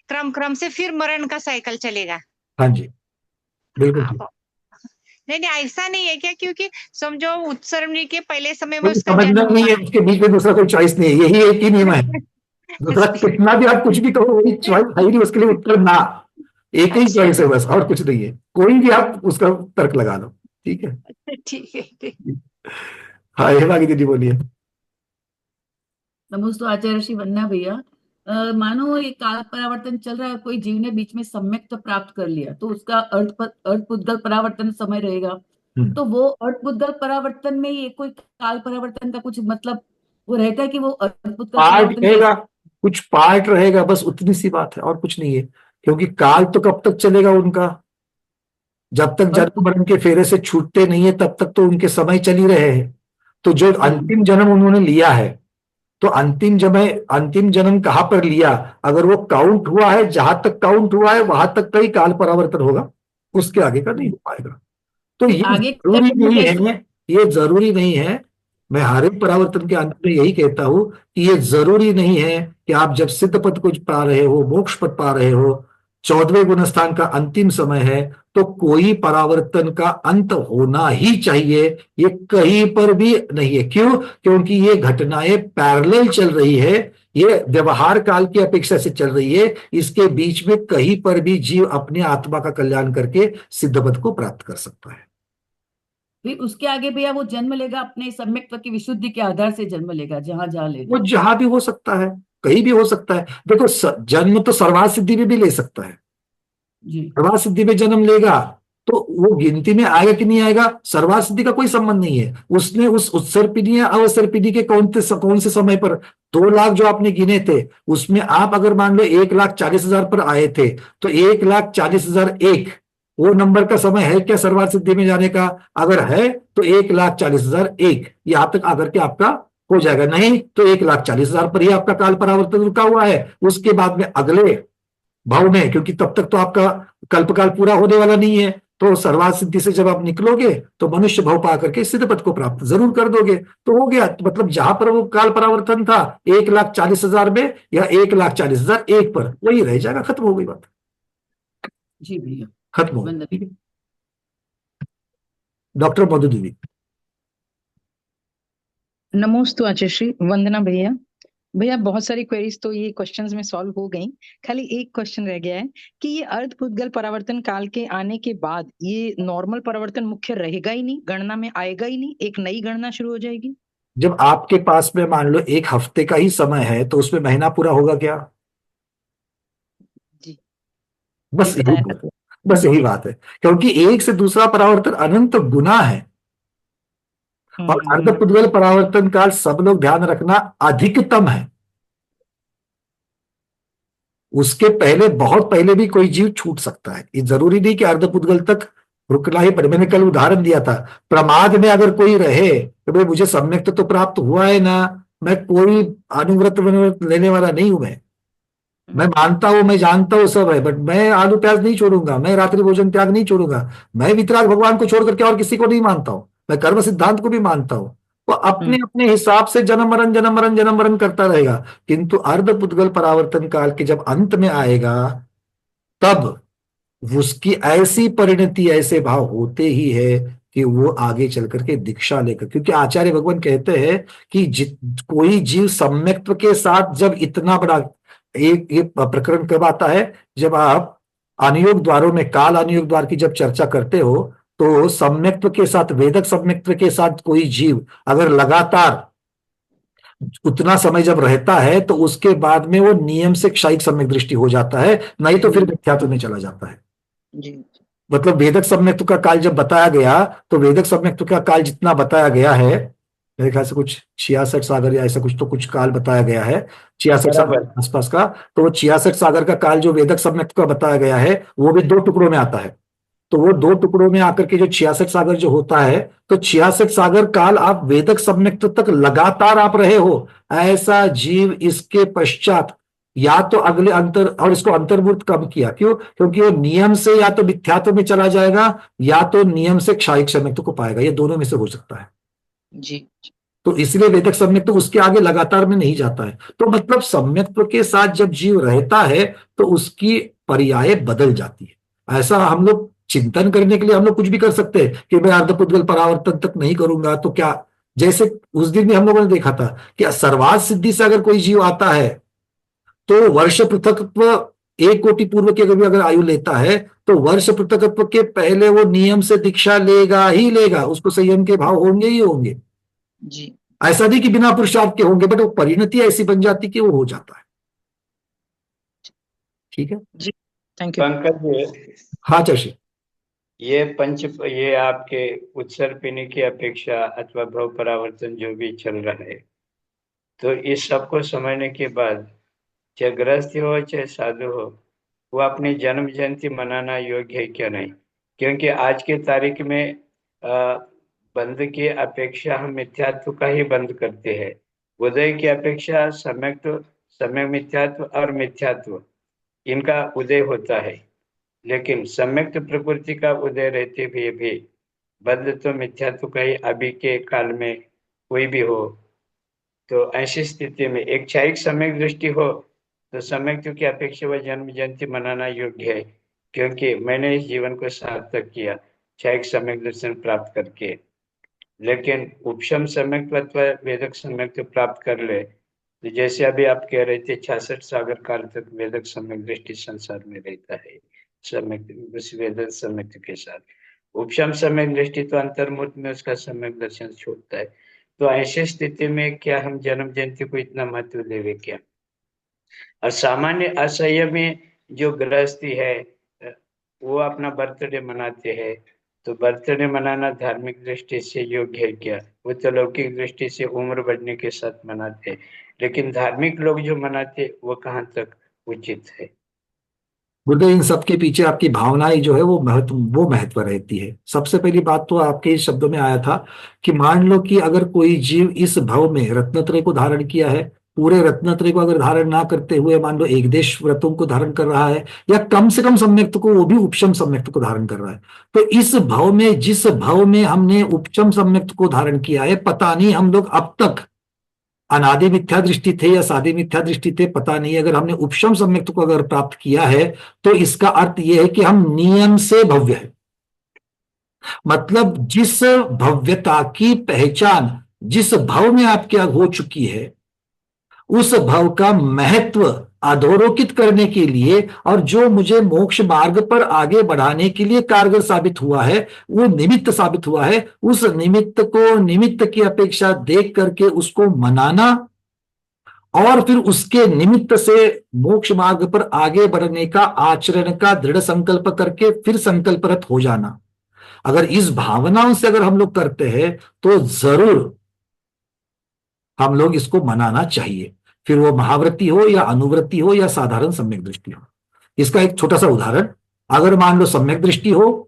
क्रम से फिर मरण का साइकिल चलेगा? हाँ जी, बिल्कुल ठीक। नहीं ऐसा नहीं है क्या? क्योंकि समझो उत्सर्पणी के पहले समय में कोई उसका समझना जन्म नहीं है, हुआ। उसके बीच में दूसरा कोई चॉइस नहीं है, यही एक ही नियम है। दूसरा कितना भी आप कुछ भी कहो, वही चॉइस है ही नहीं, उसके लिए उत्तर ना, एक ही चॉइस है बस, और कुछ नहीं है। कोई भी आप उसका तर्क लगा लो, ठीक है। ठीक है। हाँ, हेमांगी दीदी बोलिए। नमोस्तु आचार्य श्री वंदना भैया। मानो ये काल परावर्तन चल रहा है, कोई जीव ने बीच में सम्यक्त प्राप्त कर लिया, तो उसका अर्धपुद्गल परावर्तन समय रहेगा। तो वो अर्धपुद्गल परावर्तन में ये कोई काल परावर्तन का कुछ मतलब वो रहता है कि वो अर्धपुद्गल पार्ट रहेगा, परावर्तन कुछ पार्ट रहेगा, बस उतनी सी बात है और कुछ नहीं है। क्योंकि काल तो कब तक चलेगा उनका, जब तक जन्म मरण के फेरे से छूटते नहीं है तब तक तो उनके समय चल ही रहे हैं। तो जो अंतिम जन्म उन्होंने लिया है, तो अंतिम जन्म कहाँ पर लिया, अगर वो काउंट हुआ है, जहां तक काउंट हुआ है वहां तक का ही काल परावर्तन होगा, उसके आगे का नहीं हो पाएगा। तो ये आगे जरूरी नहीं है, ये जरूरी नहीं है। मैं हर एक परावर्तन के अंत में यही कहता हूं कि ये जरूरी नहीं है कि आप जब सिद्ध पद को पा रहे हो, मोक्ष पद पा रहे हो, 14वें गुणस्थान का अंतिम समय है, तो कोई परावर्तन का अंत होना ही चाहिए। ये कहीं पर भी नहीं है। क्यों? क्योंकि ये घटनाएं पैरेलल चल रही है, ये व्यवहार काल की अपेक्षा से चल रही है। इसके बीच में कहीं पर भी जीव अपने आत्मा का कल्याण करके सिद्ध पद को प्राप्त कर सकता है। फिर उसके आगे भैया वो जन्म लेगा अपने सम्यक्त्व की विशुद्धि के आधार से जन्म लेगा, जहां जहां लेगा। वो जहां भी हो सकता है, कहीं भी हो सकता है। देखो जन्म तो सर्वार्थ सिद्धि में भी ले सकता है। सर्वार्थ सिद्धि में जन्म लेगा तो वो गिनती में आएगा कि नहीं आएगा, सर्वार्थ सिद्धि का कोई संबंध नहीं है। उसने उस उत्सर्पिणी या अवसर्पिणी के कौन से समय पर 2 लाख जो आपने गिने थे, उसमें आप अगर मान लो 1,40,000 पर आए थे, तो 1,40,001 वो नंबर का समय है क्या सर्वार्थ सिद्धि में जाने का? अगर है तो 1,40,001 यहां तक आकर के आपका हो जाएगा, नहीं तो 1,40,000 पर ही आपका काल परावर्तन रुका हुआ है। उसके बाद में अगले भाव में, क्योंकि तब तक तो आपका कल्पकाल पूरा होने वाला नहीं है, तो सर्वार्थ सिद्धि से जब आप निकलोगे तो मनुष्य भाव पा करके सिद्ध पद को प्राप्त जरूर कर दोगे, तो हो गया। तो मतलब जहां पर वो काल परावर्तन था 1,40,000 में या 1,40,001 पर, वही रह जाएगा, खत्म हो गई बात। जी भैया, खत्म हो गई। डॉक्टर मधु देवी। नमोस्तु आचार्य वंदना भैया। भैया बहुत सारी क्वेरीज तो ये क्वेश्चंस में सॉल्व हो गई, खाली एक क्वेश्चन रह गया है कि ये अर्धपुद्गल परावर्तन काल के आने के बाद ये नॉर्मल परावर्तन मुख्य रहेगा ही नहीं, गणना में आएगा ही नहीं, एक नई गणना शुरू हो जाएगी? जब आपके पास में मान लो 1 हफ्ते का ही समय है, तो उसमें महीना पूरा होगा क्या? जी, बस यही बात है। क्योंकि एक से दूसरा परावर्तन अनंत गुना है, और अर्धपुद्गल परावर्तन काल सब लोग ध्यान रखना अधिकतम है। उसके पहले, बहुत पहले भी कोई जीव छूट सकता है। ये जरूरी नहीं कि अर्धपुद्गल तक रुकना ही पड़े। मैंने कल उदाहरण दिया था, प्रमाद में अगर कोई रहे तो भाई मुझे सम्यक तो प्राप्त हुआ है ना, मैं कोई अनुव्रत लेने वाला नहीं हूं। मैं मानता हूं, मैं जानता हूं सब है, बट मैं आलू प्याज नहीं छोड़ूंगा, मैं रात्रि भोजन त्याग नहीं छोड़ूंगा, मैं वितराग भगवान को छोड़ करके और किसी को नहीं मानता हूं, मैं कर्म सिद्धांत को भी मानता हूं। वो अपने अपने हिसाब से जन्म मरण करता रहेगा। किंतु अर्धपुद्गल परावर्तन काल के जब अंत में आएगा, तब उसकी ऐसी परिणति, ऐसे भाव होते ही है कि वो आगे चल करके दीक्षा लेकर, क्योंकि आचार्य भगवान कहते हैं कि कोई जीव सम्यक्त्व के साथ जब इतना बड़ा, एक प्रकरण कब आता है, जब आप अनुयोग द्वारों में काल अनुयोग द्वार की जब चर्चा करते हो, तो सम्यक्त्व के साथ, वेदक सम्यक्त्व के साथ कोई जीव अगर लगातार उतना समय जब रहता है, तो उसके बाद में वो नियम से क्षयिक सम्यक दृष्टि हो जाता है, नहीं तो फिर मिथ्यात्व में चला जाता है। जी। मतलब वेदक सम्यक्त्व का काल जब बताया गया, तो वेदक सम्यक्त्व का काल जितना बताया गया है, मेरे ख्याल से कुछ 66 सागर या ऐसा कुछ तो कुछ काल बताया गया है, 66 सागर आसपास का। तो वो 66 सागर का काल जो वेदक सम्यक्त्व का बताया गया है, वो भी 2 टुकड़ों में आता है। तो वो 2 टुकड़ों में आकर के जो 66 सागर जो होता है, तो 66 सागर काल आप वेदक सम्यक्त्व तक लगातार आप रहे हो। ऐसा जीव इसके पश्चात या तो अगले अंतर, और इसको अंतर्मूर्त कब किया, क्यों? क्योंकि वो नियम से या तो मिथ्यात्व में चला जाएगा या तो नियम से क्षायिक सम्यक्त्व को पाएगा, ये दोनों में से हो सकता है। जी तो इसलिए वेदक सम्यक्त्व उसके आगे लगातार में नहीं जाता है। तो मतलब सम्यक्त्व के साथ जब जीव रहता है तो उसकी पर्याय बदल जाती है। ऐसा हम लोग चिंतन करने के लिए हम लोग कुछ भी कर सकते हैं कि मैं अर्धपुद्गल परावर्तन तक नहीं करूंगा तो क्या, जैसे उस दिन भी हम लोगों ने देखा था कि सर्वार्थ सिद्धि से अगर कोई जीव आता है तो वर्ष पृथकत्व 1 कोटि पूर्व की अगर आयु लेता है तो वर्ष पृथकत्व के पहले वो नियम से दीक्षा लेगा ही लेगा, उसको संयम के भाव होंगे ही होंगे। जी ऐसा नहीं कि बिना पुरुषार्थ के होंगे, बट वो परिणति ऐसी बन जाती कि वो हो जाता है। ठीक है जी, थैंक यू। पंकज जी, हाँ चशी, ये आपके उत्सर्पिणी की अपेक्षा अथवा भव परावर्तन जो भी चल रहा है, तो इस सबको समझने के बाद चाहे गृहस्थ हो चाहे साधु हो, वो अपनी जन्म जयंती मनाना योग्य है क्या नहीं? क्योंकि आज की तारीख में बंध की अपेक्षा हम मिथ्यात्व का ही बंद करते हैं। उदय की अपेक्षा सम्यक मिथ्यात्व और मिथ्यात्व इनका उदय होता है, लेकिन सम्यक प्रकृति का उदय रहते हुए भी बंध तो मिथ्यात्व का ही अभी के काल में कोई भी हो। तो ऐसी स्थिति में एक क्षायिक सम्यक दृष्टि हो तो सम्यक्त्व की अपेक्षा वह जन्म जयंती मनाना योग्य है, क्योंकि मैंने इस जीवन को सार्थक किया क्षायिक सम्यक दर्शन प्राप्त करके। लेकिन उपशम सम्यक्त्व अथवा वेदक सम्यक्त्व प्राप्त कर ले तो जैसे अभी आप कह रहे थे 66 सागर काल तक वेदक सम्यक दृष्टि संसार में रहता है सम्यक उस वेदक सम्यक्त्व के साथ। उपशम सम्यक दृष्टि तो अंतर्मुख में उसका सम्यक दर्शन छोड़ता है। तो ऐसी स्थिति में क्या हम जन्म जयंती को इतना महत्व देवे क्या? और सामान्य असंयमी जो गृहस्थी है वो अपना बर्थडे मनाते हैं, तो बर्थडे मनाना धार्मिक दृष्टि से योग्य है क्या? वो तो लौकिक दृष्टि से उम्र बढ़ने के साथ मनाते हैं, लेकिन धार्मिक लोग जो मनाते वो कहाँ तक उचित है? गुरुदेव, इन सबके पीछे आपकी भावनाएं जो है वो महत्व रहती है। सबसे पहली बात तो आपके इस शब्दों में आया था कि मान लो कि अगर कोई जीव इस भव में रत्नत्रय को धारण किया है, पूरे रत्नत्रय को अगर धारण ना करते हुए मान लो एक देश व्रतों को धारण कर रहा है या कम से कम सम्यक्त्व को, वो भी उपशम सम्यक्त्व को धारण कर रहा है, तो इस भव में जिस भव में हमने उपशम सम्यक्त्व को धारण किया है, पता नहीं हम लोग अब तक अनादि मिथ्या दृष्टि थे या सादे मिथ्या दृष्टि थे, पता नहीं। अगर हमने उपशम सम्यक्त्व को अगर प्राप्त किया है तो इसका अर्थ यह है कि हम नियम से भव्य है। मतलब जिस भव्यता की पहचान जिस भव में आपके हो चुकी है, उस भव का महत्व अधोरेखित करने के लिए और जो मुझे मोक्ष मार्ग पर आगे बढ़ाने के लिए कारगर साबित हुआ है, वो निमित्त साबित हुआ है, उस निमित्त को निमित्त की अपेक्षा देख करके उसको मनाना और फिर उसके निमित्त से मोक्ष मार्ग पर आगे बढ़ने का आचरण का दृढ़ संकल्प करके फिर संकल्परत हो जाना। अगर इस भावनाओं से अगर हम लोग करते हैं तो जरूर हम लोग इसको मनाना चाहिए, फिर वो महावृत्ति हो या अनुवृत्ति हो या साधारण सम्यक दृष्टि हो। इसका एक छोटा सा उदाहरण, अगर मान लो सम्यक दृष्टि हो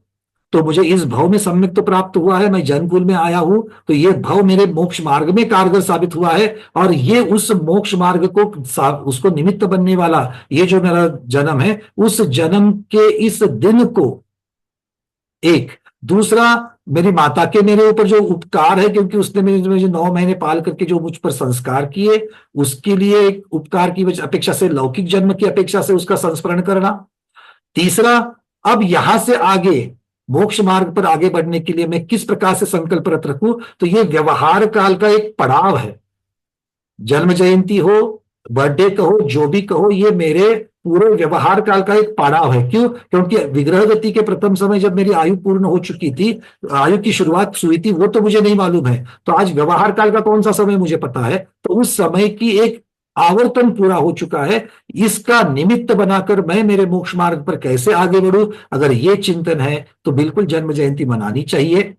तो मुझे इस भव में सम्यक तो प्राप्त हुआ है, मैं जनकुल में आया हूं, तो ये भव मेरे मोक्ष मार्ग में कारगर साबित हुआ है और ये उस मोक्ष मार्ग को उसको निमित्त बनने वाला ये जो मेरा जन्म है, उस जन्म के इस दिन को एक दूसरा मेरी माता के मेरे ऊपर जो उपकार है, क्योंकि उसने मुझे 9 महीने पाल करके जो मुझ पर संस्कार किए, उसके लिए एक उपकार की अपेक्षा से लौकिक जन्म की अपेक्षा से उसका संस्मरण करना। तीसरा, अब यहां से आगे मोक्ष मार्ग पर आगे बढ़ने के लिए मैं किस प्रकार से संकल्परत रखूं, तो ये व्यवहार काल का एक पड़ाव है। जन्म जयंती हो, बर्थडे कहो, जो भी कहो, ये मेरे पूरे व्यवहार काल का एक पड़ाव है। क्यों? क्योंकि विग्रह गति के प्रथम समय जब मेरी आयु पूर्ण हो चुकी थी, आयु की शुरुआत हुई थी, वो तो मुझे नहीं मालूम है, तो आज व्यवहार काल का कौन सा समय मुझे पता है, तो उस समय की एक आवर्तन पूरा हो चुका है, इसका निमित्त बनाकर मैं मेरे मोक्ष मार्ग पर कैसे आगे बढ़ूं, अगर ये चिंतन है तो बिल्कुल जन्म जयंती मनानी चाहिए।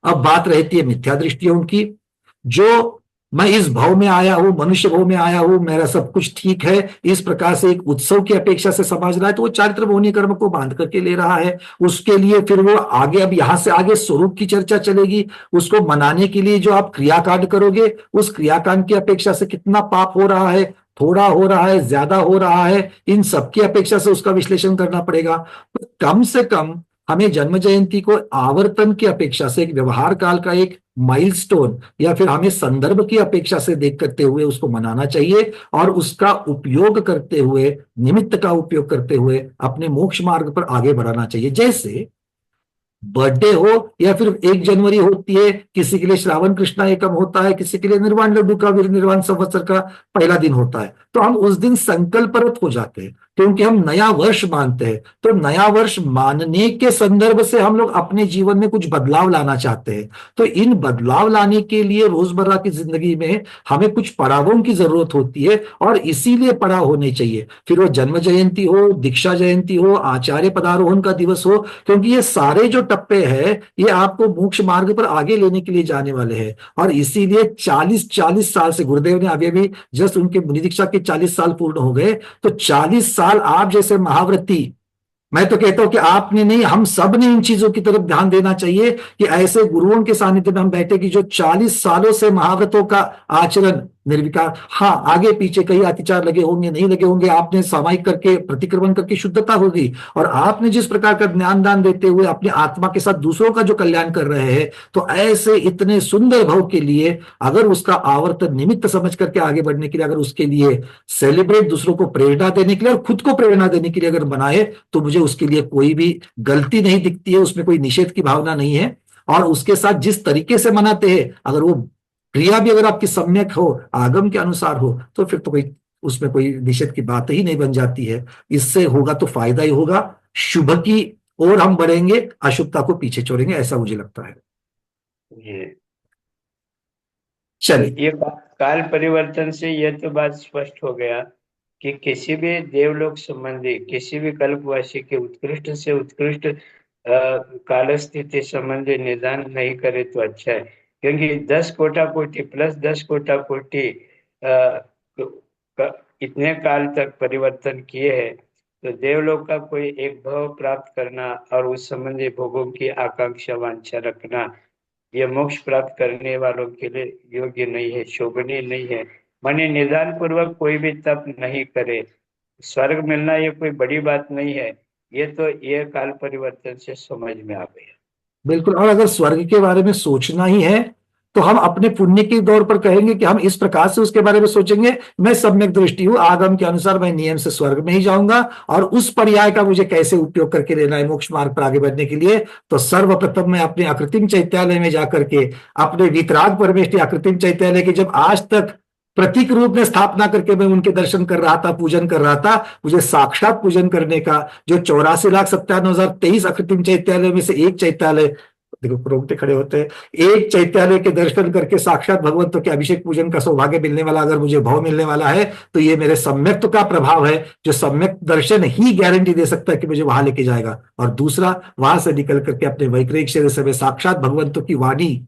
अब बात रहती है मिथ्या दृष्टियों की, जो मैं इस भाव में आया हूं, मनुष्य भाव में आया हूं, मेरा सब कुछ ठीक है, इस प्रकार से एक उत्सव की अपेक्षा से समझ रहा है, तो वो चारित्र भोनी कर्म को बांध करके ले रहा है। उसके लिए फिर वो आगे, अब यहां से आगे स्वरूप की चर्चा चलेगी। उसको मनाने के लिए जो आप क्रियाकांड करोगे, उस क्रियाकांड की अपेक्षा से कितना पाप हो रहा है, थोड़ा हो रहा है, ज्यादा हो रहा है, इन सबकी अपेक्षा से उसका विश्लेषण करना पड़ेगा। तो कम से कम हमें जन्म जयंती को आवर्तन की अपेक्षा से, एक व्यवहार काल का एक माइलस्टोन या फिर हमें संदर्भ की अपेक्षा से देख करते हुए उसको मनाना चाहिए, और उसका उपयोग करते हुए, निमित्त का उपयोग करते हुए अपने मोक्ष मार्ग पर आगे बढ़ाना चाहिए। जैसे बर्थडे हो या फिर 1 जनवरी होती है, किसी के लिए श्रावण कृष्णा एकम होता है, किसी के लिए निर्वाण लड्डू का निर्वाण संवत्सर का पहला दिन होता है, तो हम उस दिन संकल्परत हो जाते हैं क्योंकि हम नया वर्ष मानते हैं। तो नया वर्ष मानने के संदर्भ से हम लोग अपने जीवन में कुछ बदलाव लाना चाहते हैं। तो इन बदलाव लाने के लिए रोजमर्रा की जिंदगी में हमें कुछ पड़ावों की जरूरत होती है, और इसीलिए पड़ाव होने चाहिए। फिर वो जन्म जयंती हो, दीक्षा जयंती हो, आचार्य पदारोहण का दिवस हो, क्योंकि ये सारे जो टप्पे हैं ये आपको मोक्ष मार्ग पर आगे लेने के लिए जाने वाले हैं। और इसीलिए 40 साल से, गुरुदेव ने अभी जस्ट उनके मुनि दीक्षा के 40 साल पूर्ण हो गए, तो 40 साल आप जैसे महाव्रती, मैं तो कहता हूं कि आपने नहीं, हम सब ने इन चीजों की तरफ ध्यान देना चाहिए कि ऐसे गुरुओं के सानिध्य में हम बैठे कि जो 40 सालों से महाव्रतों का आचरण निर्विकार, हाँ आगे पीछे कई अतिचार लगे होंगे, नहीं लगे होंगे, आपने सामायिक करके प्रतिक्रमण करके शुद्धता होगी, और आपने जिस प्रकार का ज्ञान दान देते हुए अपनी आत्मा के साथ दूसरों का जो कल्याण कर रहे हैं, तो ऐसे इतने सुंदर भाव के लिए अगर उसका आवर्तन निमित्त समझ करके आगे बढ़ने के लिए, अगर उसके लिए सेलिब्रेट, दूसरों को प्रेरणा देने के लिए और खुद को प्रेरणा देने के लिए अगर बनाए, तो मुझे उसके लिए कोई भी गलती नहीं दिखती है, उसमें कोई निषेध की भावना नहीं है। और उसके साथ जिस तरीके से मनाते हैं, अगर वो क्रिया भी अगर आपकी सम्यक हो, आगम के अनुसार हो, तो फिर तो कोई उसमें कोई निषेध की बात ही नहीं बन जाती है। इससे होगा तो फायदा ही होगा, शुभ की ओर हम बढ़ेंगे, अशुभता को पीछे छोड़ेंगे, ऐसा मुझे लगता है। चलिए, ये काल परिवर्तन से यह तो बात स्पष्ट हो गया कि किसी भी देवलोक संबंधी, किसी भी कल्पवासी के उत्कृष्ट से उत्कृष्ट काल स्थिति संबंधी निदान नहीं करे तो अच्छा है, क्योंकि 10 कोटा कोटि प्लस 10 कोटा कोटि इतने काल तक परिवर्तन किए हैं, तो देवलोक का कोई एक भाव प्राप्त करना और उस संबंधी भोगों की आकांक्षा वांछा रखना, यह मोक्ष प्राप्त करने वालों के लिए योग्य नहीं है, शोभनीय नहीं है। माने निदान पूर्वक कोई भी तप नहीं करे, स्वर्ग मिलना ये कोई बड़ी बात नहीं है। ये तो ये काल परिवर्तन से समझ में आ गया। बिल्कुल। और अगर स्वर्ग के बारे में सोचना ही है तो हम अपने पुण्य के दौर पर कहेंगे कि हम इस प्रकार से उसके बारे में सोचेंगे, मैं सम्यक दृष्टि हूं, आगम के अनुसार मैं नियम से स्वर्ग में ही जाऊंगा, और उस पर्याय का मुझे कैसे उपयोग करके लेना है मोक्ष मार्ग पर आगे बढ़ने के लिए। तो सर्वप्रथम मैं अपने अकृत्रिम चैत्यालय में जाकर के, अपने वितराग परमेष्टि अकृत्रिम चैत्यालय की जब आज तक प्रतीक रूप में स्थापना करके मैं उनके दर्शन कर रहा था, पूजन कर रहा था, मुझे साक्षात पूजन करने का, जो 84,97,023 अकृत्रिम चैत्यालय में से एक चैत्यालय, देखो प्रोगते खड़े होते हैं, एक चैत्यालय के दर्शन करके साक्षात भगवंतों के अभिषेक पूजन का सौभाग्य मिलने वाला, अगर मुझे भाव मिलने वाला है, तो ये मेरे सम्यक्त्व का प्रभाव है, जो सम्यक दर्शन ही गारंटी दे सकता है कि मुझे वहां लेके जाएगा। और दूसरा, वहां से निकल करके अपने वैक्रिक शरीर से मैं साक्षात भगवंतों की वाणी,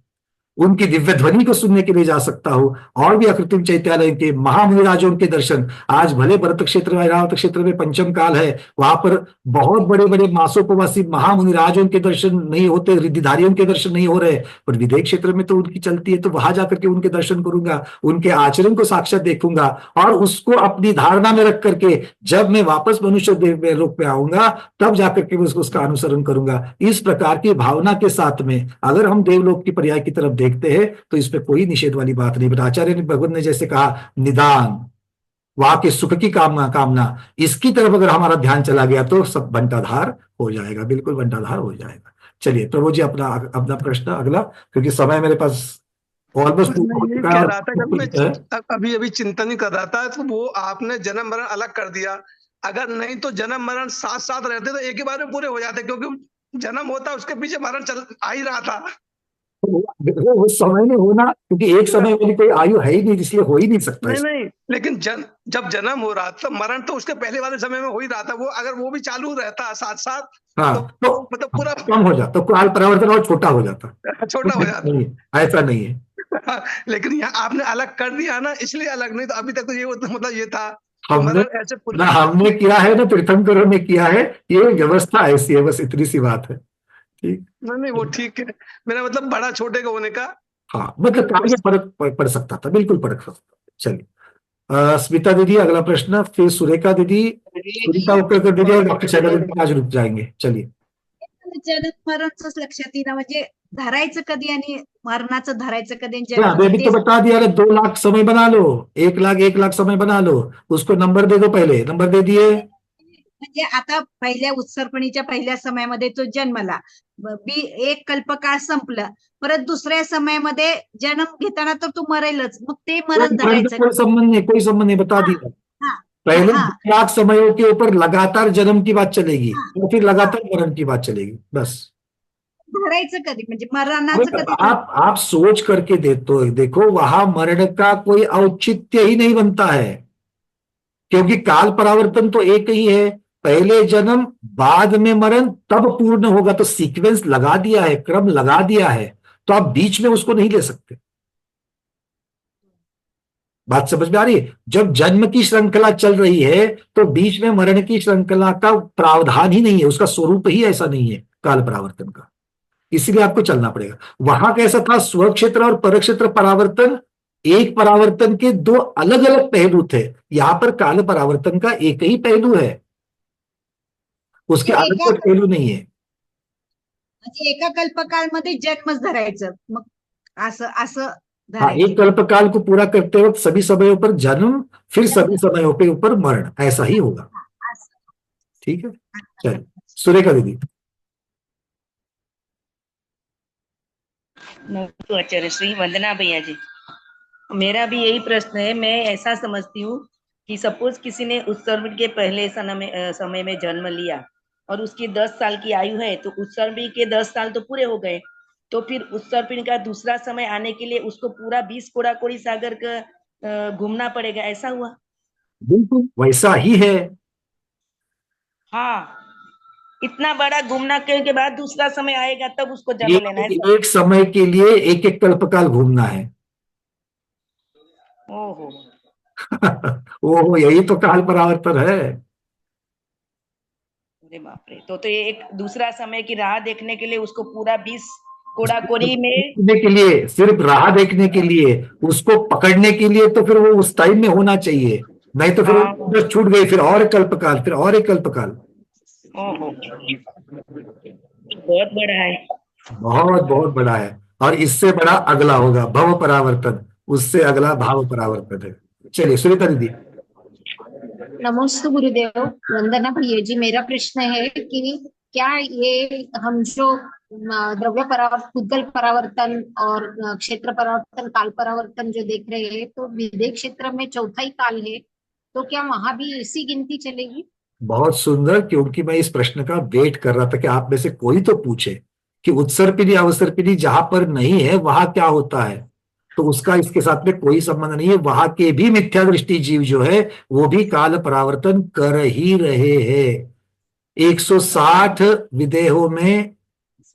उनकी दिव्य ध्वनि को सुनने के लिए जा सकता हूं। और भी अकृत्रिम चैत्यालय के महामुनिराजों के दर्शन, आज भले भरत क्षेत्र में, ऐरावत क्षेत्र में पंचम काल है, वहां पर बहुत बड़े बड़े मासोपवासी महामुनिराजों के दर्शन नहीं होते, रिद्धिधारियों के दर्शन नहीं हो रहे, पर विदेह क्षेत्र में तो उनकी चलती है, तो वहां जाकर के उनके दर्शन करूंगा, उनके आचरण को साक्षात देखूंगा, और उसको अपनी धारणा में रख करके जब मैं वापस मनुष्य देव में रूप में आऊंगा, तब जाकर के उसका अनुसरण करूंगा। इस प्रकार की भावना के साथ में अगर हम देवलोक की पर्याय की तरफ देखते हैं, तो इसमें कोई निषेध वाली बात नहीं। आचार्य ने, भगवान ने जैसे कहा, निदान, वहां के सुख की कामना, इसकी तरफ अगर हमारा ध्यान चला गया तो सब बंटाधार हो जाएगा, बिल्कुल बंटाधार हो जाएगा। चलिए प्रभु जी, अपना अपना प्रश्न अगला, क्योंकि समय मेरे पास ऑलमोस्ट कह रहा था कि मैं अभी चिंतन ही कर रहा था, तो वो आपने जन्म मरण अलग कर दिया, अगर नहीं तो जन्म मरण साथ साथ रहते तो एक ही बार में पूरे हो जाते, क्योंकि जन्म होता उसके पीछे मरण चल आ ही रहा था। उस समय में होना, क्योंकि एक समय वाली कोई आयु है ही नहीं, इसलिए हो ही नहीं सकता। नहीं, लेकिन जब जन्म हो रहा था, मरण तो उसके पहले वाले समय में हो ही रहा था, वो अगर वो भी चालू रहता साथ साथ, हाँ, तो मतलब पूरा कम हो जाता, तो काल परिवर्तन और छोटा हो जाता, छोटा हो जाता। नहीं, ऐसा नहीं है। लेकिन यहाँ आपने अलग कर दिया ना, इसलिए अलग, नहीं तो अभी तक तो ये मतलब ये था हमने किया है ना, तीर्थंकरों ने किया है, ये व्यवस्था ऐसी है, बस इतनी सी बात है। ठीक, नहीं वो ठीक है, मेरा मतलब बड़ा छोटे का होने का, हाँ, मतलब काफी फर्क पड़ सकता था, बिल्कुल पड़ सकता था। चलिए स्मिता दीदी अगला प्रश्न, फिर सुरेखा दीदी, सुनीता उपकर दीदी और डॉक्टर शैला दीदी आज रुक जाएंगे। चलिए। जन्म मरणच लक्षात येईना, म्हणजे धरायचं कधी आणि मरणाचं धरायचं कधी आणि अभी जन्माचं तो तेच बता दिया, अरे 2 लाख समय बना लो, 1 लाख समय बना लो, उसको नंबर दे दो, पहले नंबर दे दिए। म्हणजे आता पहिल्या उत्सर्पणीच्या पहिल्या समयामध्ये तो जन्मला, एक कल्पकाळ संपलं, परत दुसऱ्या समयामध्ये जन्म घेताना तर तो मरेलच, मग ते मरण धरायचं कोई संबंध नहीं, कोई संबंध नहीं, बता दिया। हाँ, पहले हाँ। 2 लाख समयों के ऊपर लगातार जन्म की बात चलेगी, हाँ, और फिर लगातार मरण की बात चलेगी, बस। धरायचं कधी, म्हणजे मरणाचं कधी आप सोच करके देखो, वहां मरण का कोई औचित्य ही नहीं बनता है, क्योंकि काल परावर्तन तो एक ही है, पहले जन्म बाद में मरण, तब पूर्ण होगा। तो सीक्वेंस लगा दिया है, क्रम लगा दिया है, तो आप बीच में उसको नहीं ले सकते। बात समझ में आ रही है? जब जन्म की श्रृंखला चल रही है तो बीच में मरण की श्रृंखला का प्रावधान ही नहीं है, उसका स्वरूप ही ऐसा नहीं है काल परावर्तन का, इसीलिए आपको चलना पड़ेगा। वहां कैसा था, स्वक्षेत्र और परक्षेत्र परावर्तन एक परावर्तन के 2 अलग अलग पहलू थे, यहां पर काल परावर्तन का एक ही पहलू है, उसके अलग कोई पहलू नहीं है। म्हणजे एका कल्पकाळमध्ये जन्मच धरायचं, मग असं असं हाँ, धरायचं। एक कल्पकाल को पूरा करते वक्त सभी समयों पर जन्म, फिर सभी समयों पे ऊपर मरण, ऐसा ही होगा। ठीक है, चलिए सुरेखा दीदी। नमस्ते आचार्य श्री, वंदना भैया जी। मेरा भी यही प्रश्न है। मैं ऐसा समझती हूँ कि सपोज किसी ने उत्सर्पण के पहले समय में जन्म लिया और उसकी 10 साल की आयु है, तो उत्सर्पण के 10 साल तो पूरे हो गए, तो फिर उत्सर्पण का दूसरा समय आने के लिए उसको पूरा 20 कोड़ाकोड़ी सागर का घूमना पड़ेगा, ऐसा हुआ? बिल्कुल वैसा ही है। हाँ, इतना बड़ा घूमना के बाद दूसरा समय आएगा तब उसको जन्म लेना है। एक समय के लिए एक कल्पकाल घूमना है। ओहो। ओहो, यही तो काल परावर्तन है। अरे बाप रे, तो ये एक दूसरा समय की राह देखने के लिए उसको पूरा 20 कोड़ाकोड़ी में के लिए, सिर्फ राह देखने के लिए, उसको पकड़ने के लिए तो फिर वो उस टाइम में होना चाहिए, नहीं तो फिर वो छूट गई, फिर और एक कल्पकाल, फिर और एक कल्पकाल। ओहो, बहुत बड़ा है। बहुत बहुत बड़ा है, और इससे बड़ा अगला होगा भव परावर्तन, उससे अगला भाव परावर्तन है। चलिए सुनीता दीदी। नमस्ते गुरुदेव, वंदना भैया जी। मेरा प्रश्न है कि क्या ये हम जो द्रव्य परावर्तन, उद्गल परावर्तन और क्षेत्र परावर्तन, काल परावर्तन जो देख रहे हैं, तो विदेह क्षेत्र में चौथा ही काल है, तो क्या वहां भी इसी गिनती चलेगी? बहुत सुंदर, क्योंकि मैं इस प्रश्न का वेट कर रहा था कि आप में से कोई तो पूछे कि उत्सर्पिणी अवसर्पिणी जहां पर नहीं है वहां क्या होता है, तो उसका इसके साथ में कोई संबंध नहीं है। वहां के भी मिथ्या दृष्टि जीव जो है वो भी काल परावर्तन कर ही रहे हैं। 160 विदेहों में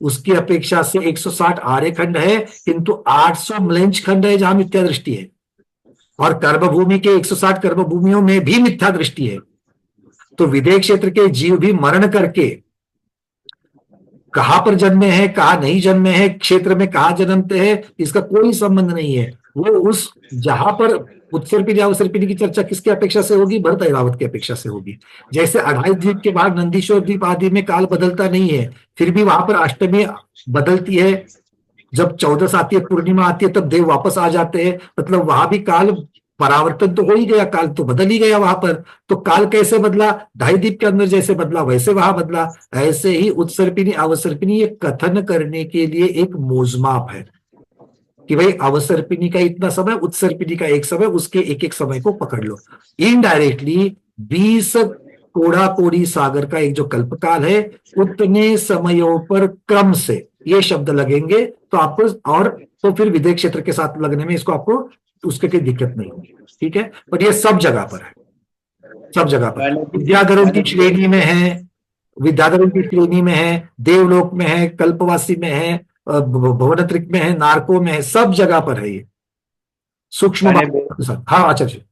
उसकी अपेक्षा से 160 आर्यखंड है, किंतु 800 म्लेंछ खंड है जहां मिथ्या दृष्टि है, और कर्मभूमि के 160 कर्मभूमियों में भी मिथ्या दृष्टि है। तो विदेह क्षेत्र के जीव भी मरण करके कहां पर जन्मे हैं, कहां नहीं जन्मे हैं, क्षेत्र में कहां जन्मते हैं, इसका कोई संबंध नहीं है। वो उस जहां पर उत्सर्पिणी अवसर्पिणी की चर्चा किसकी अपेक्षा से होगी, भरत ऐरावत की अपेक्षा से होगी। जैसे 28 द्वीप के बाद नंदीश्वर द्वीप आदि में काल बदलता नहीं है, फिर भी वहां पर अष्टमी बदलती है, जब 14 आती है, पूर्णिमा आती है, तब देव वापस आ जाते हैं, मतलब वहां भी काल परावर्तन तो हो ही गया, काल तो बदल ही गया वहां पर। तो काल कैसे बदला, 2.5 द्वीप के अंदर जैसे बदला वैसे वहां बदला। ऐसे ही उत्सर्पिणी अवसर्पिणी ये कथन करने के लिए एक मोजमाप है कि भाई अवसर्पिणी का इतना समय, उत्सर्पिणी का एक समय, उसके एक एक समय को पकड़ लो। इनडायरेक्टली 20 कोड़ाकोड़ी सागर का एक जो कल्पकाल है, उतने समयों पर क्रम से ये शब्द लगेंगे तो आपको, और तो फिर विदेह क्षेत्र के साथ लगने में इसको आपको उसके कोई दिक्कत नहीं होगी। ठीक है, पर ये सब जगह पर है, सब जगह पर। विद्याधरों की श्रेणी में है, विद्याधरों की श्रेणी में है, देवलोक में है, कल्पवासी में है, भुवनत्रिक में है, नारको में है, सब जगह पर है ये सूक्ष्म। हाँ आचार्य।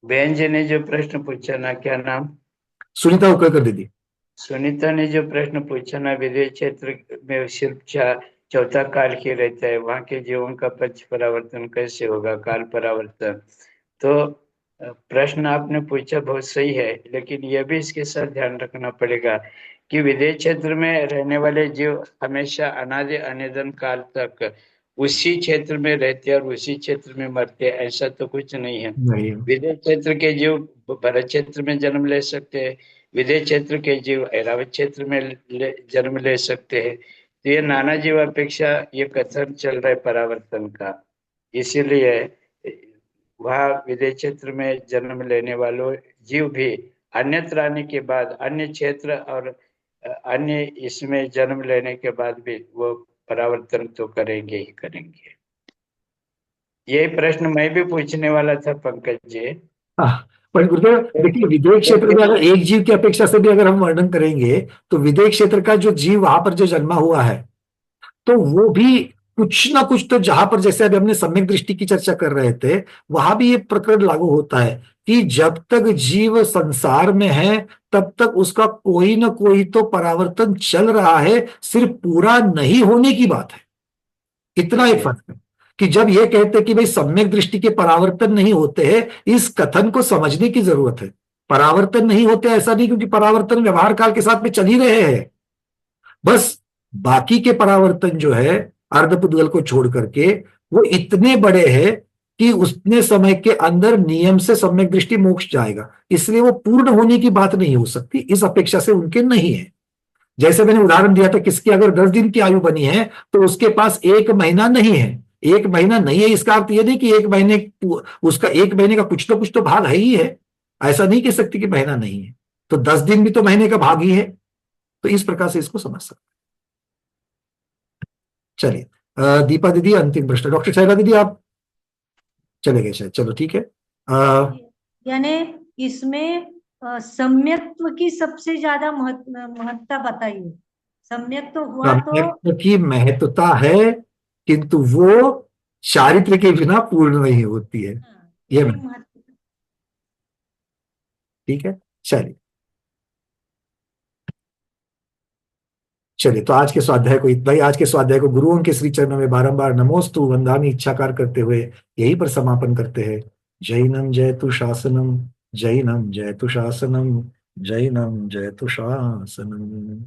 बहन जी ने जो प्रश्न पूछा ना, क्या नाम? सुनीता उकलकर दीदी। सुनीता ने जो प्रश्न पूछा ना, विदेह क्षेत्र में सिर्फ चौथा काल ही रहता है, वहां के जीवन का पंच परावर्तन कैसे होगा, काल परावर्तन? तो प्रश्न आपने पूछा बहुत सही है, लेकिन यह भी इसके साथ ध्यान रखना पड़ेगा कि विदेश क्षेत्र में रहने वाले जीव हमेशा अनादि अनंत काल तक उसी क्षेत्र में रहते और उसी क्षेत्र में मरते, ऐसा तो कुछ नहीं है। नहीं है। विदेश क्षेत्र के जीव भरत क्षेत्र में जन्म ले सकते हैं, विदेश क्षेत्र के जीव ऐरावत क्षेत्र में जन्म ले सकते हैं। तो ये नाना जीव अपेक्षा ये कथन चल रहा है परावर्तन का, इसीलिए वह विदेश क्षेत्र में जन्म लेने वालों जीव भी अन्यत्र आने के बाद अन्य क्षेत्र और अन्य इसमें जन्म लेने के बाद भी वो परावर्तन तो करेंगे ही करेंगे। यही प्रश्न मैं भी पूछने वाला था पंकज जी। हाँ, पर गुरुदेव देखिए, विदेश क्षेत्र में अगर एक जीव की अपेक्षा से भी अगर हम वर्णन करेंगे तो विदेश क्षेत्र का जो जीव वहां पर जो जन्मा हुआ है, तो वो भी कुछ ना कुछ तो, जहां पर जैसे अभी हमने सम्यक दृष्टि की चर्चा कर रहे थे, वहां भी ये प्रकरण लागू होता है कि जब तक जीव संसार में है तब तक उसका कोई ना कोई तो परावर्तन चल रहा है, सिर्फ पूरा नहीं होने की बात है। इतना एक फर्क है कि जब ये कहते हैं कि भाई सम्यक दृष्टि के परावर्तन नहीं होते हैं, इस कथन को समझने की जरूरत है। परावर्तन नहीं होते ऐसा नहीं, क्योंकि परावर्तन व्यवहार काल के साथ में चल ही रहे हैं। बस बाकी के परावर्तन जो है अर्धपुद्गल को छोड़ करके वो इतने बड़े हैं कि उतने समय के अंदर नियम से सम्यक दृष्टि मोक्ष जाएगा, इसलिए वो पूर्ण होने की बात नहीं हो सकती, इस अपेक्षा से उनके नहीं है। जैसे मैंने उदाहरण दिया था, किसकी अगर 10 दिन की आयु बनी है तो उसके पास 1 महीना नहीं है। 1 महीना नहीं है इसका अर्थ यह नहीं कि 1 महीने, उसका 1 महीने का कुछ तो भाग है ही है, ऐसा नहीं कह सकती कि महीना नहीं है। तो 10 दिन भी तो महीने का भाग ही है। तो इस प्रकार से इसको समझ सकते। चलिए, दीपा दीदी अंतिम प्रश्न। डॉक्टर शैला दीदी आप चले गए शायद, चलो ठीक है। यानी इसमें सम्यक्त्व की सबसे ज्यादा महत्ता बताइए। सम्यक्त्व हुआ तो सम्यक्त्व की महत्वता है, किंतु वो चारित्र के बिना पूर्ण नहीं होती है। ये ठीक है। चलिए, तो आज के स्वाध्याय को इतना ही। आज के स्वाध्याय को गुरुओं के श्री चरणों में बारंबार नमोस्तु वंदामि इच्छाकार करते हुए यहीं पर समापन करते हैं। जैनम जयतु शासनम, जैनम जयतु शासनम, जैनम जयतु शासनम।